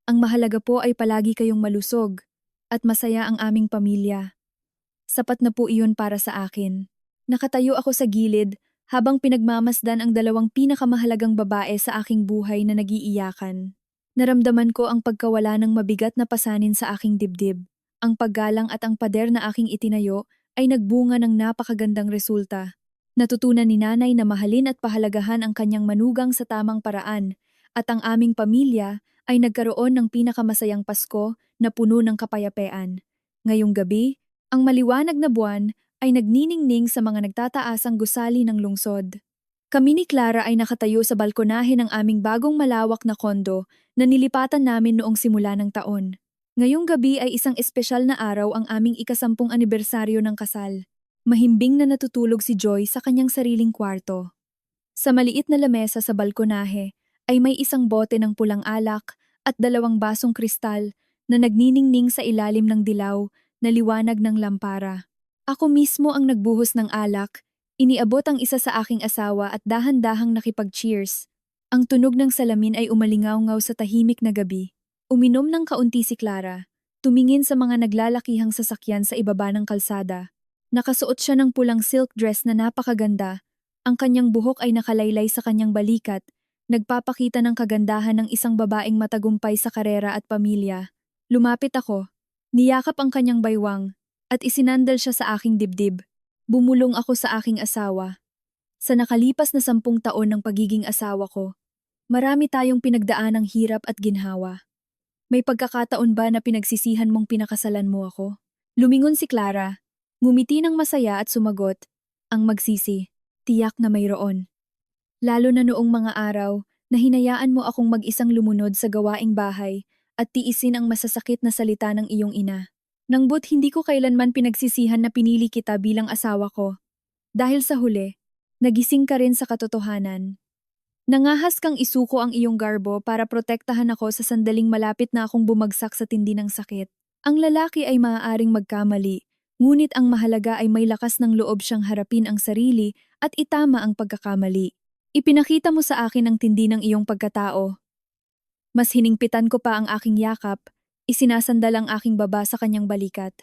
Ang mahalaga po ay palagi kayong malusog at masaya ang aming pamilya. Sapat na po iyon para sa akin." Nakatayo ako sa gilid habang pinagmamasdan ang 2 pinakamahalagang babae sa aking buhay na nagiiyakan. Naramdaman ko ang pagkawala ng mabigat na pasanin sa aking dibdib. Ang paggalang at ang pader na aking itinayo ay nagbunga ng napakagandang resulta. Natutunan ni nanay na mahalin at pahalagahan ang kanyang manugang sa tamang paraan, at ang aming pamilya ay nagkaroon ng pinakamasayang Pasko na puno ng kapayapaan. Ngayong gabi, ang maliwanag na buwan ay nagniningning sa mga nagtataasang gusali ng lungsod. Kami ni Clara ay nakatayo sa balkonahe ng aming bagong malawak na kondo na nilipatan namin noong simula ng taon. Ngayong gabi ay isang espesyal na araw ang aming ika-10 anibersaryo ng kasal. Mahimbing na natutulog si Joy sa kanyang sariling kwarto. Sa maliit na lamesa sa balkonahe ay may isang bote ng pulang alak at 2 basong kristal na nagniningning sa ilalim ng dilaw na liwanag ng lampara. Ako mismo ang nagbuhos ng alak, iniabot ang isa sa aking asawa at dahan-dahang nakipag-cheers. Ang tunog ng salamin ay umalingaw-ngaw sa tahimik na gabi. Uminom ng kaunti si Clara, tumingin sa mga naglalakihang sasakyan sa ibaba ng kalsada. Nakasuot siya ng pulang silk dress na napakaganda. Ang kanyang buhok ay nakalaylay sa kanyang balikat, nagpapakita ng kagandahan ng isang babaeng matagumpay sa karera at pamilya. Lumapit ako, niyakap ang kanyang baywang, at isinandal siya sa aking dibdib. Bumulong ako sa aking asawa. Sa nakalipas na 10 taon ng pagiging asawa ko, marami tayong pinagdaan ng hirap at ginhawa. May pagkakataon ba na pinagsisihan mong pinakasalan mo ako? Lumingon si Clara, ngumiti ng masaya at sumagot, ang magsisi, tiyak na mayroon. Lalo na noong mga araw na hinayaan mo akong mag-isang lumunod sa gawaing bahay at tiisin ang masasakit na salita ng iyong ina. Nangbut hindi ko kailanman pinagsisihan na pinili kita bilang asawa ko. Dahil sa huli, nagising ka rin sa katotohanan. Nangahas kang isuko ang iyong garbo para protektahan ako sa sandaling malapit na akong bumagsak sa tindi ng sakit. Ang lalaki ay maaaring magkamali, ngunit ang mahalaga ay may lakas ng loob siyang harapin ang sarili at itama ang pagkakamali. Ipinakita mo sa akin ang tindi ng iyong pagkatao. Mas hiningpitan ko pa ang aking yakap, isinasandal ang aking baba sa kanyang balikat.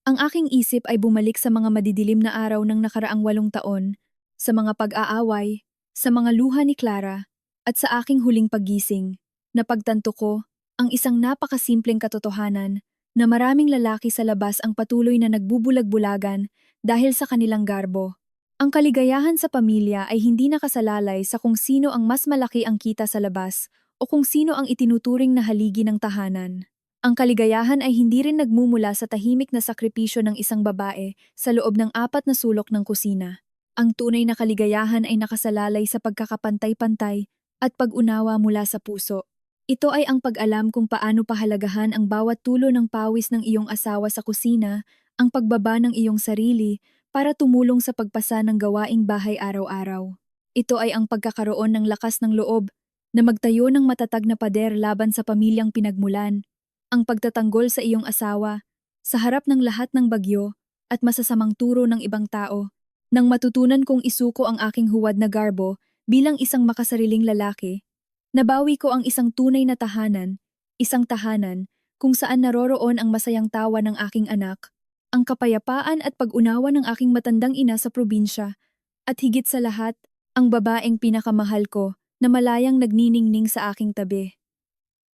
Ang aking isip ay bumalik sa mga madidilim na araw ng nakaraang 8 taon, sa mga pag-aaway, sa mga luha ni Clara, at sa aking huling paggising. Napagtanto ko ang isang napakasimpleng katotohanan na maraming lalaki sa labas ang patuloy na nagbubulag-bulagan dahil sa kanilang garbo. Ang kaligayahan sa pamilya ay hindi nakasalalay sa kung sino ang mas malaki ang kita sa labas o kung sino ang itinuturing na haligi ng tahanan. Ang kaligayahan ay hindi rin nagmumula sa tahimik na sakripisyo ng isang babae sa loob ng 4 na sulok ng kusina. Ang tunay na kaligayahan ay nakasalalay sa pagkakapantay-pantay at pag-unawa mula sa puso. Ito ay ang pag-alam kung paano pahalagahan ang bawat tulo ng pawis ng iyong asawa sa kusina, ang pagbaba ng iyong sarili para tumulong sa pagpasa ng gawaing bahay araw-araw. Ito ay ang pagkakaroon ng lakas ng loob na magtayo ng matatag na pader laban sa pamilyang pinagmulan, ang pagtatanggol sa iyong asawa sa harap ng lahat ng bagyo at masasamang turo ng ibang tao. Nang matutunan kong isuko ang aking huwad na garbo bilang isang makasariling lalaki, nabawi ko ang isang tunay na tahanan, isang tahanan kung saan naroroon ang masayang tawa ng aking anak, ang kapayapaan at pag-unawa ng aking matandang ina sa probinsya, at higit sa lahat, ang babaeng pinakamahal ko na malayang nagniningning sa aking tabi.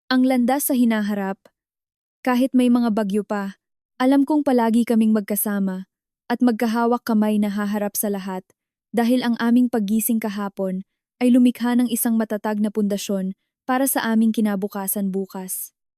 Ang landas sa hinaharap, kahit may mga bagyo pa, alam kong palagi kaming magkasama at magkahawak kamay na haharap sa lahat dahil ang aming paggising kahapon ay lumikha ng isang matatag na pundasyon para sa aming kinabukasan bukas.